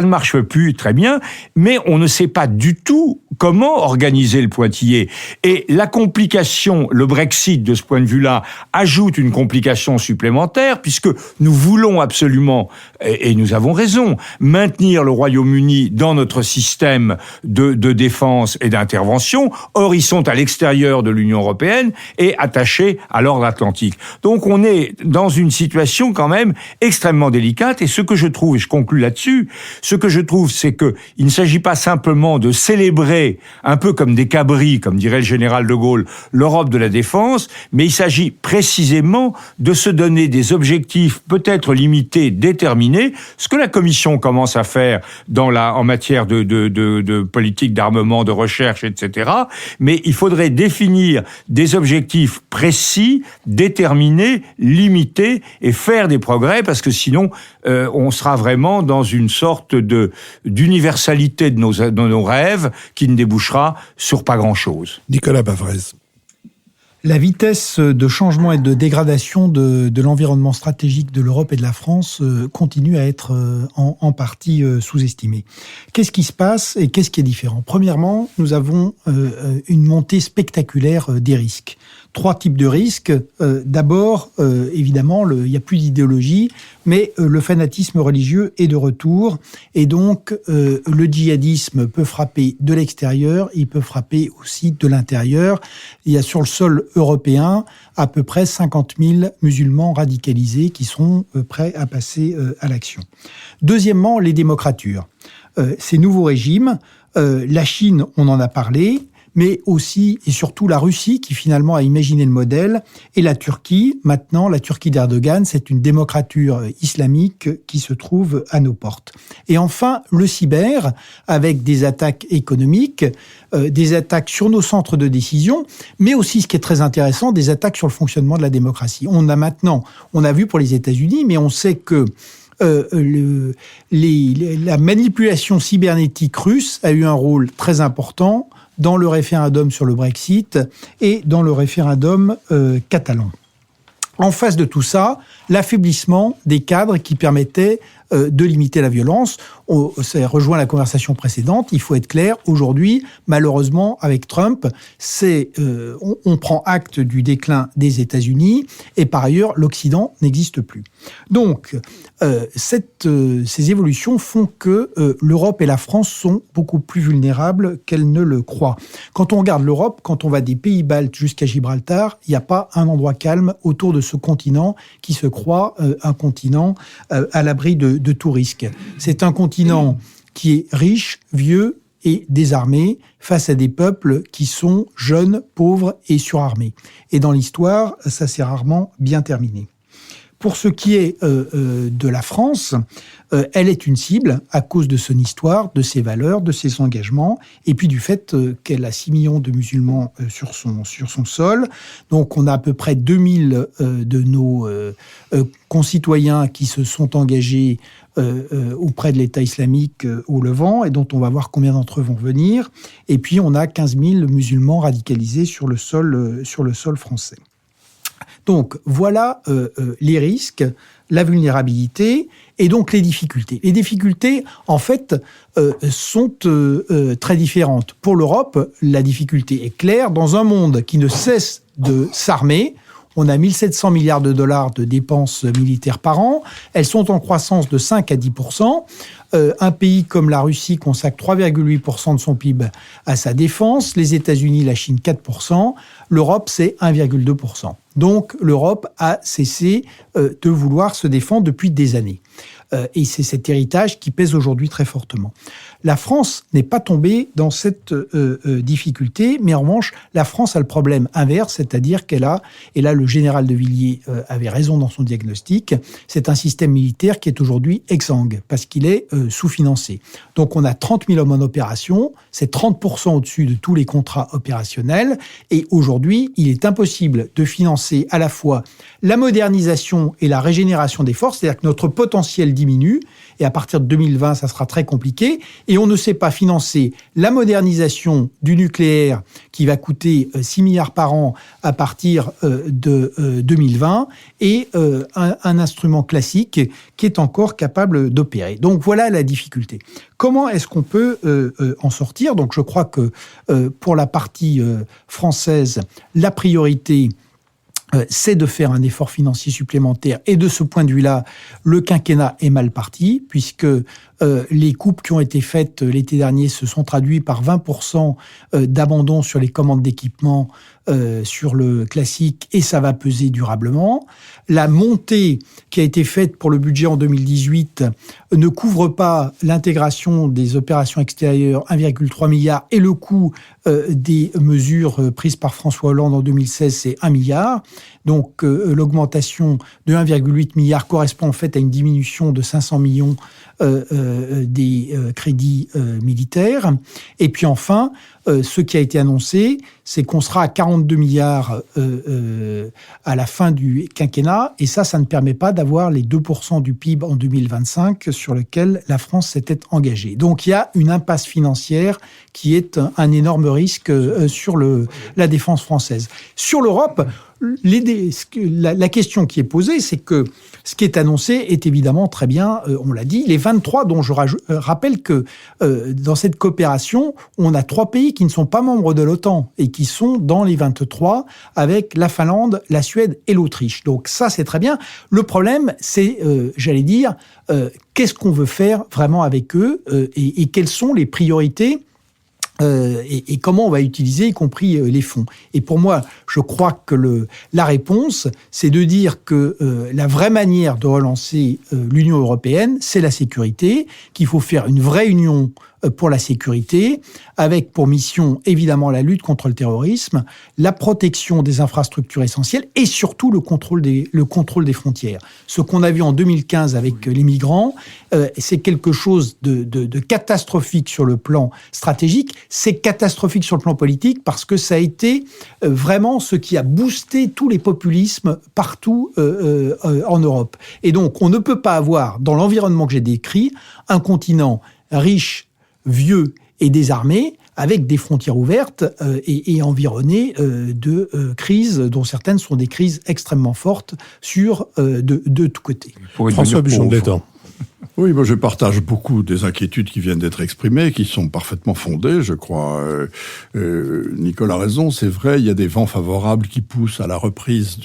ne marche plus très bien, mais on ne sait pas du tout comment organiser le pointillé. Et la complication, le Brexit, de ce point de vue-là, ajoute une complication supplémentaire, puisque nous voulons absolument, et nous avons raison, maintenir le Royaume-Uni dans notre système de défense et d'intervention. Or, ils sont à l'extérieur de l'Union européenne et attachés à l'ordre atlantique. Donc, on est dans une situation quand même extrêmement délicate. Et ce que je trouve, et je conclus là-dessus, ce que je trouve, c'est que il ne s'agit pas simplement de célébrer, un peu comme des cabris, comme dirait le général de Gaulle, l'Europe de la défense, mais il s'agit précisément de se donner des objectifs peut-être limités, déterminés, ce que la Commission commence à faire en matière de politique d'armement, de recherche, etc. Mais il faudrait définir des objectifs précis, déterminés, limités, et faire des progrès, parce que sinon, on sera vraiment dans une sorte d'universalité de nos rêves qui ne débouchera sur pas grand-chose. Nicolas Bavrez. La vitesse de changement et de dégradation de l'environnement stratégique de l'Europe et de la France continue à être en partie sous-estimée. Qu'est-ce qui se passe et qu'est-ce qui est différent ? Premièrement, nous avons une montée spectaculaire des risques. 3 types de risques. D'abord, évidemment, il n'y a plus d'idéologie, mais le fanatisme religieux est de retour. Et donc, le djihadisme peut frapper de l'extérieur, il peut frapper aussi de l'intérieur. Il y a sur le sol européen à peu près 50 000 musulmans radicalisés qui sont prêts à passer à l'action. Deuxièmement, les démocratures. Ces nouveaux régimes, la Chine, on en a parlé, mais aussi et surtout la Russie qui finalement a imaginé le modèle, et la Turquie. Maintenant, la Turquie d'Erdogan, c'est une démocrature islamique qui se trouve à nos portes. Et enfin, le cyber, avec des attaques économiques, des attaques sur nos centres de décision, mais aussi, ce qui est très intéressant, des attaques sur le fonctionnement de la démocratie. On a vu pour les États-Unis, mais on sait que la manipulation cybernétique russe a eu un rôle très important dans le référendum sur le Brexit et dans le référendum catalan. En face de tout ça, l'affaiblissement des cadres qui permettaient de limiter la violence. Ça rejoint la conversation précédente. Il faut être clair, aujourd'hui, malheureusement, avec Trump, on prend acte du déclin des États-Unis et par ailleurs, l'Occident n'existe plus. Donc, ces évolutions font que l'Europe et la France sont beaucoup plus vulnérables qu'elles ne le croient. Quand on regarde l'Europe, quand on va des pays baltes jusqu'à Gibraltar, il n'y a pas un endroit calme autour de ce continent qui se croit un continent à l'abri de tout risque. C'est un continent qui est riche, vieux et désarmé face à des peuples qui sont jeunes, pauvres et surarmés. Et dans l'histoire, ça s'est rarement bien terminé. Pour ce qui est de la France, elle est une cible à cause de son histoire, de ses valeurs, de ses engagements, et puis du fait qu'elle a 6 millions de musulmans sur son sol. Donc on a à peu près 2000 de nos concitoyens qui se sont engagés auprès de l'État islamique au Levant, et dont on va voir combien d'entre eux vont venir. Et puis on a 15 000 musulmans radicalisés sur le sol français. Donc, voilà les risques, la vulnérabilité et donc les difficultés. Les difficultés, en fait, sont très différentes. Pour l'Europe, la difficulté est claire. Dans un monde qui ne cesse de s'armer, on a 1 700 milliards de dollars de dépenses militaires par an. Elles sont en croissance de 5 à 10%. Un pays comme la Russie consacre 3,8% de son PIB à sa défense. Les États-Unis, la Chine, 4%. L'Europe, c'est 1,2%. Donc, l'Europe a cessé de vouloir se défendre depuis des années. Et c'est cet héritage qui pèse aujourd'hui très fortement. La France n'est pas tombée dans cette difficulté, mais en revanche, la France a le problème inverse, c'est-à-dire qu'elle a, et là le général de Villiers avait raison dans son diagnostic, c'est un système militaire qui est aujourd'hui exsangue, parce qu'il est sous-financé. Donc on a 30 000 hommes en opération, c'est 30% au-dessus de tous les contrats opérationnels, et aujourd'hui, il est impossible de financer à la fois la modernisation et la régénération des forces, c'est-à-dire que notre potentiel diminue, et à partir de 2020, ça sera très compliqué. Et on ne sait pas financer la modernisation du nucléaire qui va coûter 6 milliards par an à partir de 2020 et un instrument classique qui est encore capable d'opérer. Donc voilà la difficulté. Comment est-ce qu'on peut en sortir ? Donc je crois que pour la partie française, la priorité, c'est de faire un effort financier supplémentaire. Et de ce point de vue-là, le quinquennat est mal parti, puisque les coupes qui ont été faites l'été dernier se sont traduites par 20% d'abandon sur les commandes d'équipement sur le classique, et ça va peser durablement. La montée qui a été faite pour le budget en 2018 ne couvre pas l'intégration des opérations extérieures, 1,3 milliard, et le coût des mesures prises par François Hollande en 2016, c'est 1 milliard. Donc l'augmentation de 1,8 milliard correspond en fait à une diminution de 500 millions des crédits militaires. Et puis enfin, ce qui a été annoncé, c'est qu'on sera à 42 milliards à la fin du quinquennat, et ça ne permet pas d'avoir les 2% du PIB en 2025 sur lequel la France s'était engagée. Donc il y a une impasse financière qui est un énorme risque sur la défense française. Sur l'Europe, la question qui est posée, c'est que ce qui est annoncé est évidemment très bien, on l'a dit, les 23, dont je rappelle que dans cette coopération, on a 3 pays qui ne sont pas membres de l'OTAN et qui sont dans les 23 avec la Finlande, la Suède et l'Autriche. Donc ça, c'est très bien. Le problème, c'est, j'allais dire, qu'est-ce qu'on veut faire vraiment avec eux et quelles sont les priorités et comment on va utiliser, y compris les fonds. Et pour moi, je crois que la réponse, c'est de dire que la vraie manière de relancer l'Union européenne, c'est la sécurité, qu'il faut faire une vraie union pour la sécurité, avec pour mission évidemment la lutte contre le terrorisme, la protection des infrastructures essentielles et surtout le contrôle des frontières. Ce qu'on a vu en 2015 avec les migrants, c'est quelque chose de catastrophique sur le plan stratégique, c'est catastrophique sur le plan politique parce que ça a été vraiment ce qui a boosté tous les populismes partout en Europe. Et donc, on ne peut pas avoir, dans l'environnement que j'ai décrit, un continent riche, vieux et désarmé, avec des frontières ouvertes et environné de crises, dont certaines sont des crises extrêmement fortes de tous côtés. François Bujon de l'Étang. Oui, moi je partage beaucoup des inquiétudes qui viennent d'être exprimées, qui sont parfaitement fondées, je crois. Nicolas a raison, c'est vrai, il y a des vents favorables qui poussent à la reprise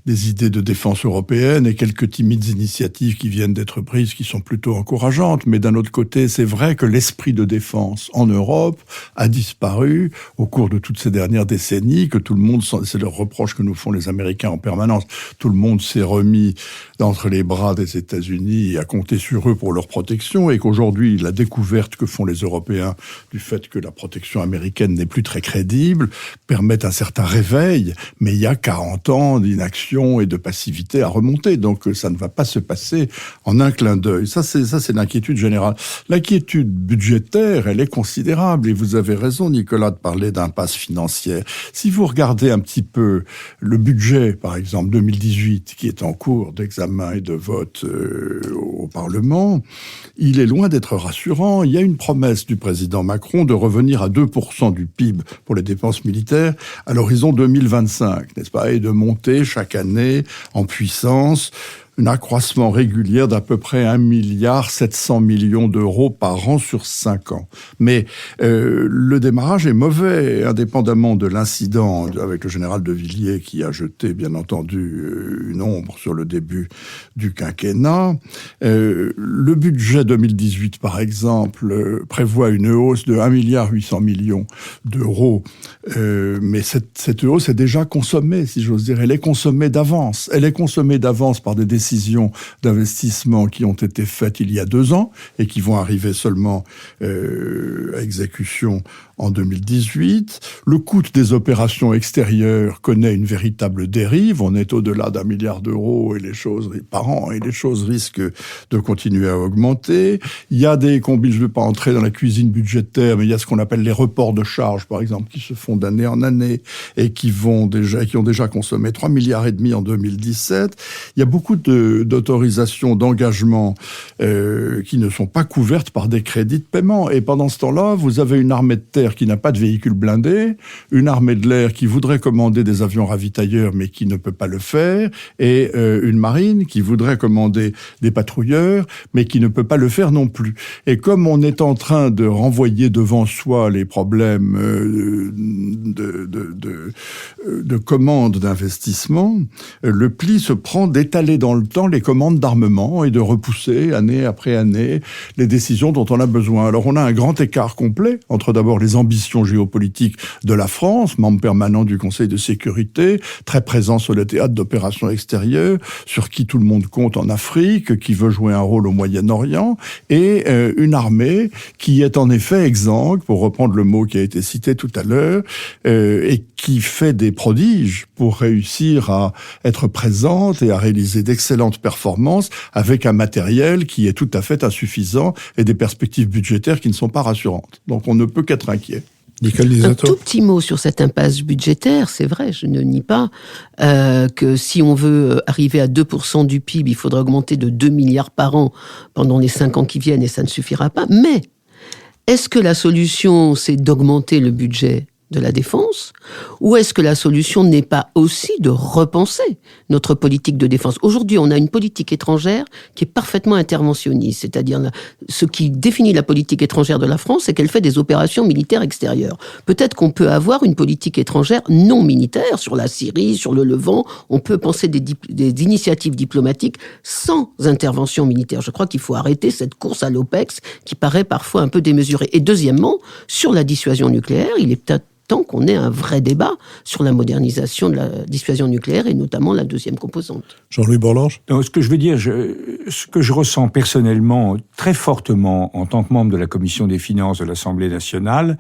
des idées de défense européenne et quelques timides initiatives qui viennent d'être prises qui sont plutôt encourageantes. Mais d'un autre côté, c'est vrai que l'esprit de défense en Europe a disparu au cours de toutes ces dernières décennies, que tout le monde, c'est le reproche que nous font les Américains en permanence, tout le monde s'est remis entre les bras des États-Unis et a compté sur eux pour leur protection, et qu'aujourd'hui, la découverte que font les Européens du fait que la protection américaine n'est plus très crédible permet un certain réveil, mais il y a 40 ans d'inaction et de passivité à remonter, donc ça ne va pas se passer en un clin d'œil. Ça, c'est l'inquiétude générale. L'inquiétude budgétaire, elle est considérable, et vous avez raison, Nicolas, de parler d'impasse financière. Si vous regardez un petit peu le budget, par exemple, 2018, qui est en cours d'examen et de vote au Parlement, il est loin d'être rassurant. Il y a une promesse du président Macron de revenir à 2% du PIB pour les dépenses militaires à l'horizon 2025, n'est-ce pas, et de monter chaque année en puissance, un accroissement régulier d'à peu près 1,7 milliard d'euros par an sur 5 ans. Mais le démarrage est mauvais, indépendamment de l'incident avec le général de Villiers qui a jeté, bien entendu, une ombre sur le début du quinquennat. Le budget 2018, par exemple, prévoit une hausse de 1,8 milliard d'euros. Mais cette hausse est déjà consommée, si j'ose dire. Elle est consommée d'avance. Elle est consommée d'avance par des décisions d'investissement qui ont été faites il y a 2 ans et qui vont arriver seulement à exécution en 2018. Le coût des opérations extérieures connaît une véritable dérive. On est au-delà d'1 milliard d'euros par an, et les choses risquent de continuer à augmenter. Il y a des combines, je ne vais pas entrer dans la cuisine budgétaire, mais il y a ce qu'on appelle les reports de charges, par exemple, qui se font d'année en année et qui ont déjà consommé 3,5 milliards en 2017. Il y a beaucoup d'autorisations d'engagement qui ne sont pas couvertes par des crédits de paiement. Et pendant ce temps-là, vous avez une armée de terre qui n'a pas de véhicules blindés, une armée de l'air qui voudrait commander des avions ravitailleurs mais qui ne peut pas le faire, et une marine qui voudrait commander des patrouilleurs mais qui ne peut pas le faire non plus. Et comme on est en train de renvoyer devant soi les problèmes de commandes d'investissement, le pli se prend d'étaler dans le temps les commandes d'armement et de repousser année après année les décisions dont on a besoin. Alors on a un grand écart complet entre d'abord les ambitions géopolitiques de la France, membre permanent du Conseil de sécurité, très présent sur le théâtre d'opérations extérieures, sur qui tout le monde compte en Afrique, qui veut jouer un rôle au Moyen-Orient, et une armée qui est en effet exsangue, pour reprendre le mot qui a été cité tout à l'heure, et qui fait des prodiges pour réussir à être présente et à réaliser d'excellentes performances avec un matériel qui est tout à fait insuffisant et des perspectives budgétaires qui ne sont pas rassurantes. Donc on ne peut qu'être inquiet. Un tout petit mot sur cette impasse budgétaire, c'est vrai, je ne nie pas que si on veut arriver à 2% du PIB, il faudra augmenter de 2 milliards par an pendant les 5 ans qui viennent et ça ne suffira pas. Mais est-ce que la solution, c'est d'augmenter le budget de la défense, ou est-ce que la solution n'est pas aussi de repenser notre politique de défense ? Aujourd'hui, on a une politique étrangère qui est parfaitement interventionniste, c'est-à-dire ce qui définit la politique étrangère de la France, c'est qu'elle fait des opérations militaires extérieures. Peut-être qu'on peut avoir une politique étrangère non militaire sur la Syrie, sur le Levant, on peut penser des initiatives diplomatiques sans intervention militaire. Je crois qu'il faut arrêter cette course à l'OPEX qui paraît parfois un peu démesurée. Et deuxièmement, sur la dissuasion nucléaire, il est peut-être temps qu'on ait un vrai débat sur la modernisation de la dissuasion nucléaire et notamment la deuxième composante. Jean-Louis Bourlanges ? Donc, ce que je veux dire, ce que je ressens personnellement très fortement en tant que membre de la Commission des finances de l'Assemblée nationale,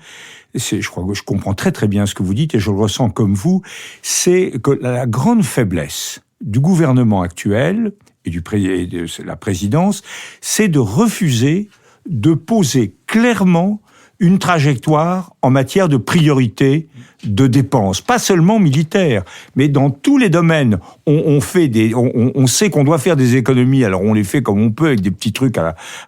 je crois que je comprends très très bien ce que vous dites et je le ressens comme vous, c'est que la grande faiblesse du gouvernement actuel et de la présidence, c'est de refuser de poser clairement une trajectoire en matière de priorité de dépenses, pas seulement militaires, mais dans tous les domaines. On sait qu'on doit faire des économies, alors on les fait comme on peut avec des petits trucs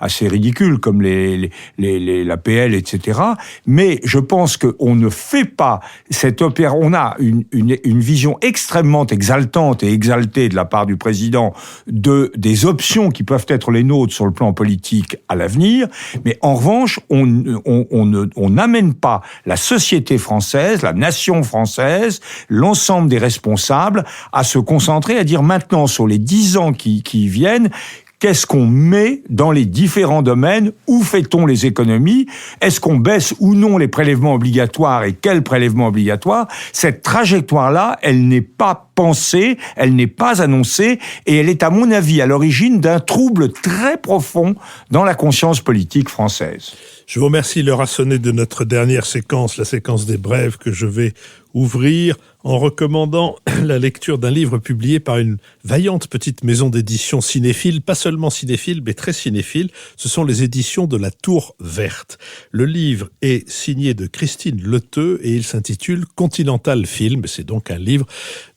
assez ridicules comme l'APL, etc. Mais je pense qu'on ne fait pas cette opération. On a une vision extrêmement exaltante et exaltée de la part du président des options qui peuvent être les nôtres sur le plan politique à l'avenir. Mais en revanche, on n'amène pas la société française, la nation française, l'ensemble des responsables à se concentrer, à dire maintenant sur les 10 ans qui viennent, qu'est-ce qu'on met dans les différents domaines? Où fait-on les économies? Est-ce qu'on baisse ou non les prélèvements obligatoires et quels prélèvements obligatoires? Cette trajectoire-là, elle n'est pas pensée, elle n'est pas annoncée et elle est, à mon avis, à l'origine d'un trouble très profond dans la conscience politique française. Je vous remercie. L'heure a sonné de notre dernière séquence, la séquence des brèves, que je vais ouvrir en recommandant la lecture d'un livre publié par une vaillante petite maison d'édition cinéphile, pas seulement cinéphile, mais très cinéphile. Ce sont les éditions de la Tour Verte. Le livre est signé de Christine Leteux et il s'intitule Continental Film. C'est donc un livre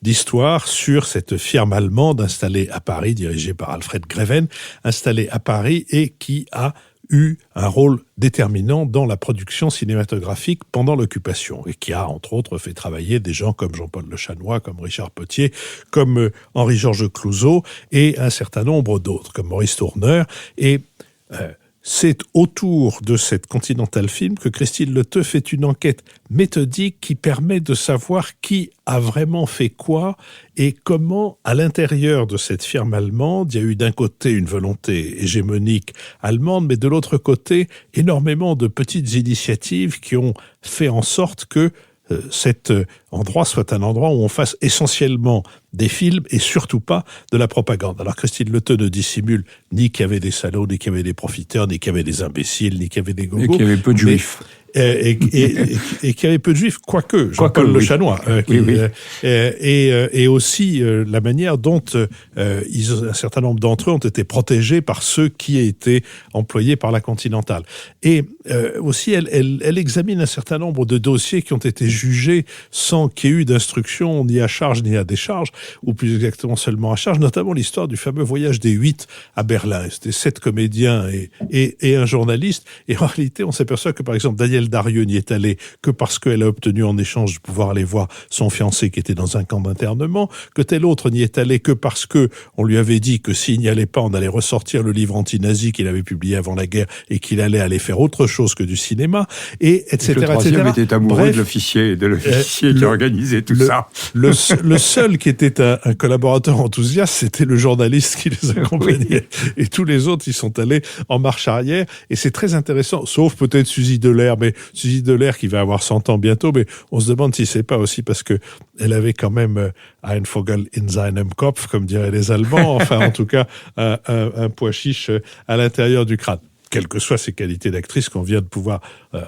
d'histoire sur cette firme allemande installée à Paris, dirigée par Alfred Greven, installée à Paris et qui a eu un rôle déterminant dans la production cinématographique pendant l'occupation et qui a, entre autres, fait travailler des gens comme Jean-Paul Le Chanois, comme Richard Potier, comme Henri-Georges Clouzot et un certain nombre d'autres, comme Maurice Tourneur. Et c'est autour de cette Continental Film que Christine Leteux fait une enquête méthodique qui permet de savoir qui a vraiment fait quoi et comment, à l'intérieur de cette firme allemande, il y a eu d'un côté une volonté hégémonique allemande, mais de l'autre côté, énormément de petites initiatives qui ont fait en sorte que cet endroit soit un endroit où on fasse essentiellement des films et surtout pas de la propagande. Alors Christine Leteux ne dissimule ni qu'il y avait des salauds, ni qu'il y avait des profiteurs, ni qu'il y avait des imbéciles, ni qu'il y avait des gogos. Et qu'il y avait peu de juifs. Et qu'il y avait peu de juifs, quoique Jean-Paul Le Chanois. Et aussi la manière dont un certain nombre d'entre eux ont été protégés par ceux qui étaient employés par la Continentale. Et aussi, elle examine un certain nombre de dossiers qui ont été jugés sans qu'il y ait eu d'instruction ni à charge ni à décharge, ou plus exactement seulement à charge, notamment l'histoire du fameux voyage des 8 à Berlin. C'était 7 comédiens et un journaliste. Et en réalité, on s'aperçoit que, par exemple, Daniel Darieux n'y est allé que parce qu'elle a obtenu en échange de pouvoir aller voir son fiancé qui était dans un camp d'internement, que tel autre n'y est allé que parce que on lui avait dit que s'il n'y allait pas, on allait ressortir le livre anti-nazi qu'il avait publié avant la guerre et qu'il allait aller faire autre chose que du cinéma, et etc. Le troisième était amoureux de l'officier qui organisait tout ça. Le seul qui était un collaborateur enthousiaste, c'était le journaliste qui les accompagnait. Oui. Et tous les autres, ils sont allés en marche arrière. Et c'est très intéressant, sauf peut-être Suzy Delair, mais Suzy Delair qui va avoir 100 ans bientôt, mais on se demande si c'est pas aussi parce que elle avait quand même ein Vogel in seinem Kopf, comme diraient les Allemands, enfin en tout cas un pois chiche à l'intérieur du crâne. Quelles que soient ses qualités d'actrice qu'on vient de pouvoir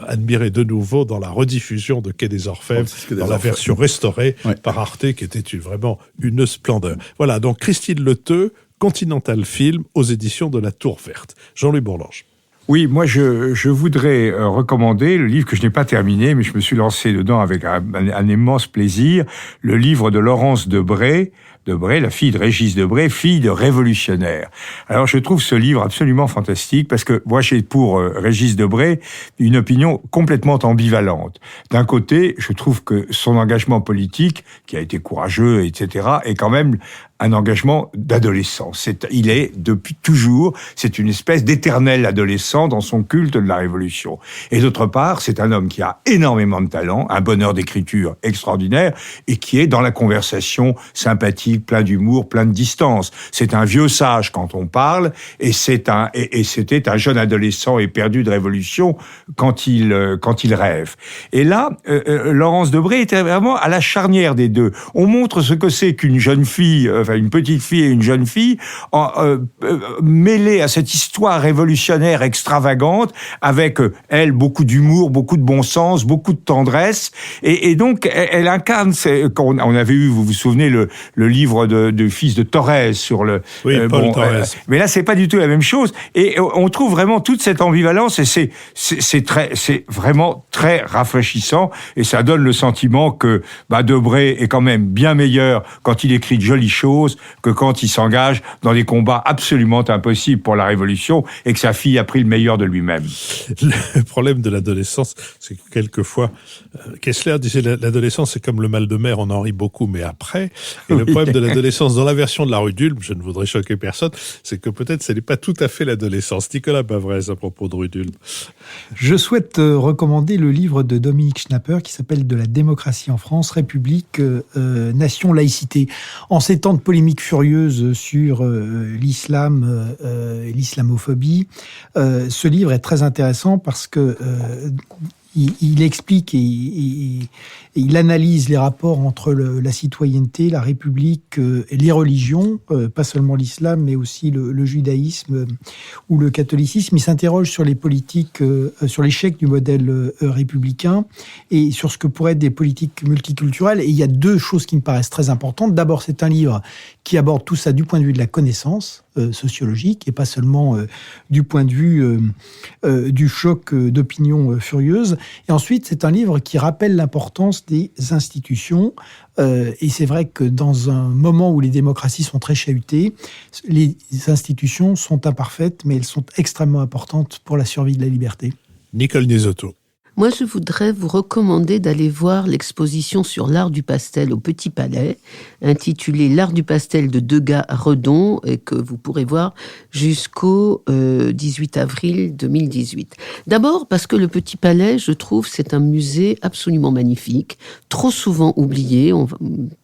admirer de nouveau dans la rediffusion de Quai des Orfèvres, dans la version restaurée par Arte, qui était vraiment une splendeur. Voilà, donc Christine Leteux, Continental Film, aux éditions de la Tour Verte. Jean-Louis Bourlanges. Oui, moi je voudrais recommander le livre que je n'ai pas terminé, mais je me suis lancé dedans avec un immense plaisir, le livre de Laurence Debré, la fille de Régis Debray, fille de révolutionnaire. Alors je trouve ce livre absolument fantastique parce que moi j'ai pour Régis Debray une opinion complètement ambivalente. D'un côté, je trouve que son engagement politique, qui a été courageux, etc., est quand même un engagement d'adolescent. Il est, depuis toujours, c'est une espèce d'éternel adolescent dans son culte de la Révolution. Et d'autre part, c'est un homme qui a énormément de talent, un bonheur d'écriture extraordinaire, et qui est dans la conversation sympathique, plein d'humour, plein de distance. C'est un vieux sage quand on parle, et c'était un jeune adolescent éperdu de révolution quand il rêve. Et là, Laurence Debré était vraiment à la charnière des deux. On montre ce que c'est qu'une jeune fille, une petite fille et une jeune fille, mêlées à cette histoire révolutionnaire extravagante, avec elle beaucoup d'humour, beaucoup de bon sens, beaucoup de tendresse, et donc elle incarne. On avait eu, vous vous souvenez, le livre de fils de Torres sur le. Oui, Paul Torres. Mais là, c'est pas du tout la même chose, et on trouve vraiment toute cette ambivalence, et c'est vraiment très rafraîchissant, et ça donne le sentiment que Debré est quand même bien meilleur quand il écrit de jolies choses que quand il s'engage dans des combats absolument impossibles pour la Révolution, et que sa fille a pris le meilleur de lui-même. Le problème de l'adolescence, c'est que quelquefois, Kessler disait l'adolescence c'est comme le mal de mer, on en rit beaucoup, mais après. Et le problème de l'adolescence dans la version de la rue d'Ulm, je ne voudrais choquer personne, c'est que peut-être ce n'est pas tout à fait l'adolescence. Nicolas Bavrez, à propos de rue d'Ulm. Je souhaite recommander le livre de Dominique Schnapper qui s'appelle « De la démocratie en France, République, nation, laïcité ». En ces temps de polémiques furieuses sur l'islam, l'islamophobie, ce livre est très intéressant parce que il explique et il analyse les rapports entre la citoyenneté, la République et les religions, pas seulement l'islam, mais aussi le judaïsme ou le catholicisme. Il s'interroge sur les politiques, sur l'échec du modèle républicain et sur ce que pourraient être des politiques multiculturelles. Et il y a deux choses qui me paraissent très importantes. D'abord, c'est un livre qui aborde tout ça du point de vue de la connaissance sociologique et pas seulement du point de vue du choc d'opinion furieuse. Et ensuite, c'est un livre qui rappelle l'importance des institutions. Et c'est vrai que dans un moment où les démocraties sont très chahutées, les institutions sont imparfaites, mais elles sont extrêmement importantes pour la survie de la liberté. Nicole Niesotto. Moi, je voudrais vous recommander d'aller voir l'exposition sur l'art du pastel au Petit Palais, intitulée « L'art du pastel de Degas-Redon » et que vous pourrez voir jusqu'au 18 avril 2018. D'abord parce que le Petit Palais, je trouve, c'est un musée absolument magnifique, trop souvent oublié,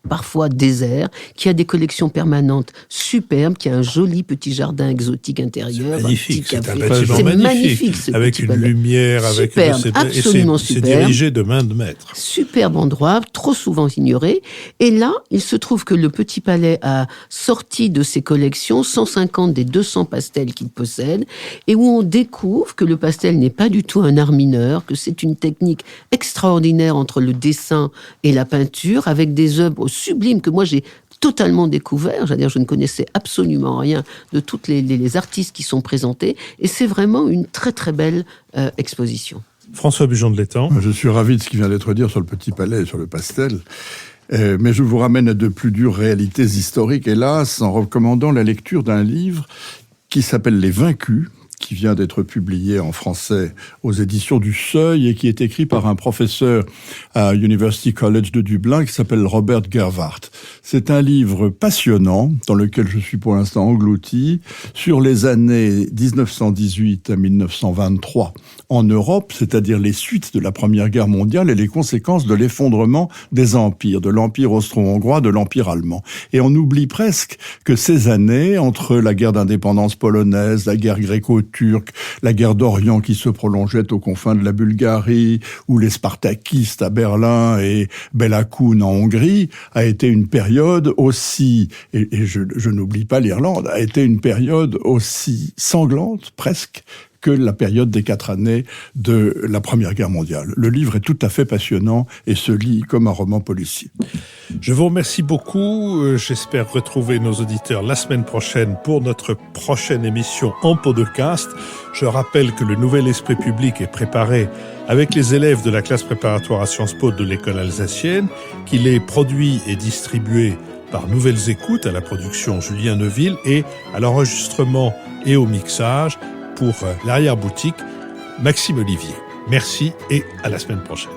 parfois désert, qui a des collections permanentes superbes, qui a un joli petit jardin exotique intérieur. C'est magnifique, un petit c'est un café. bâtiment magnifique, avec une lumière, superbe, absolument c'est superbe. dirigé de main de maître. Superbe endroit, trop souvent ignoré. Et là, il se trouve que le Petit Palais a sorti de ses collections 150 des 200 pastels qu'il possède, et où on découvre que le pastel n'est pas du tout un art mineur, que c'est une technique extraordinaire entre le dessin et la peinture, avec des œuvres sublimes que moi j'ai totalement découvert. C'est-à-dire, je ne connaissais absolument rien de toutes les artistes qui sont présentés, et c'est vraiment une très très belle exposition. François Bujon de l'Étang. Je suis ravi de ce qui vient d'être dit sur le Petit Palais et sur le pastel. Mais je vous ramène à de plus dures réalités historiques, hélas, en recommandant la lecture d'un livre qui s'appelle « Les Vaincus », qui vient d'être publié en français aux éditions du Seuil et qui est écrit par un professeur à University College de Dublin qui s'appelle Robert Gerwart. C'est un livre passionnant dans lequel je suis pour l'instant englouti sur les années 1918 à 1923 en Europe, c'est-à-dire les suites de la Première Guerre mondiale et les conséquences de l'effondrement des empires, de l'Empire austro-hongrois, de l'Empire allemand. Et on oublie presque que ces années, entre la guerre d'indépendance polonaise, la guerre gréco-turque, la guerre d'Orient qui se prolongeait aux confins de la Bulgarie, ou les spartakistes à Berlin et Bela Kun en Hongrie, a été une période aussi, et je n'oublie pas l'Irlande, a été une période aussi sanglante, presque, que la période des 4 années de la Première Guerre mondiale. Le livre est tout à fait passionnant et se lit comme un roman policier. Je vous remercie beaucoup. J'espère retrouver nos auditeurs la semaine prochaine pour notre prochaine émission en podcast. Je rappelle que le Nouvel Esprit Public est préparé avec les élèves de la classe préparatoire à Sciences Po de l'école alsacienne, qu'il est produit et distribué par Nouvelles Écoutes à la production Julien Neuville et à l'enregistrement et au mixage pour l'arrière-boutique, Maxime Olivier. Merci et à la semaine prochaine.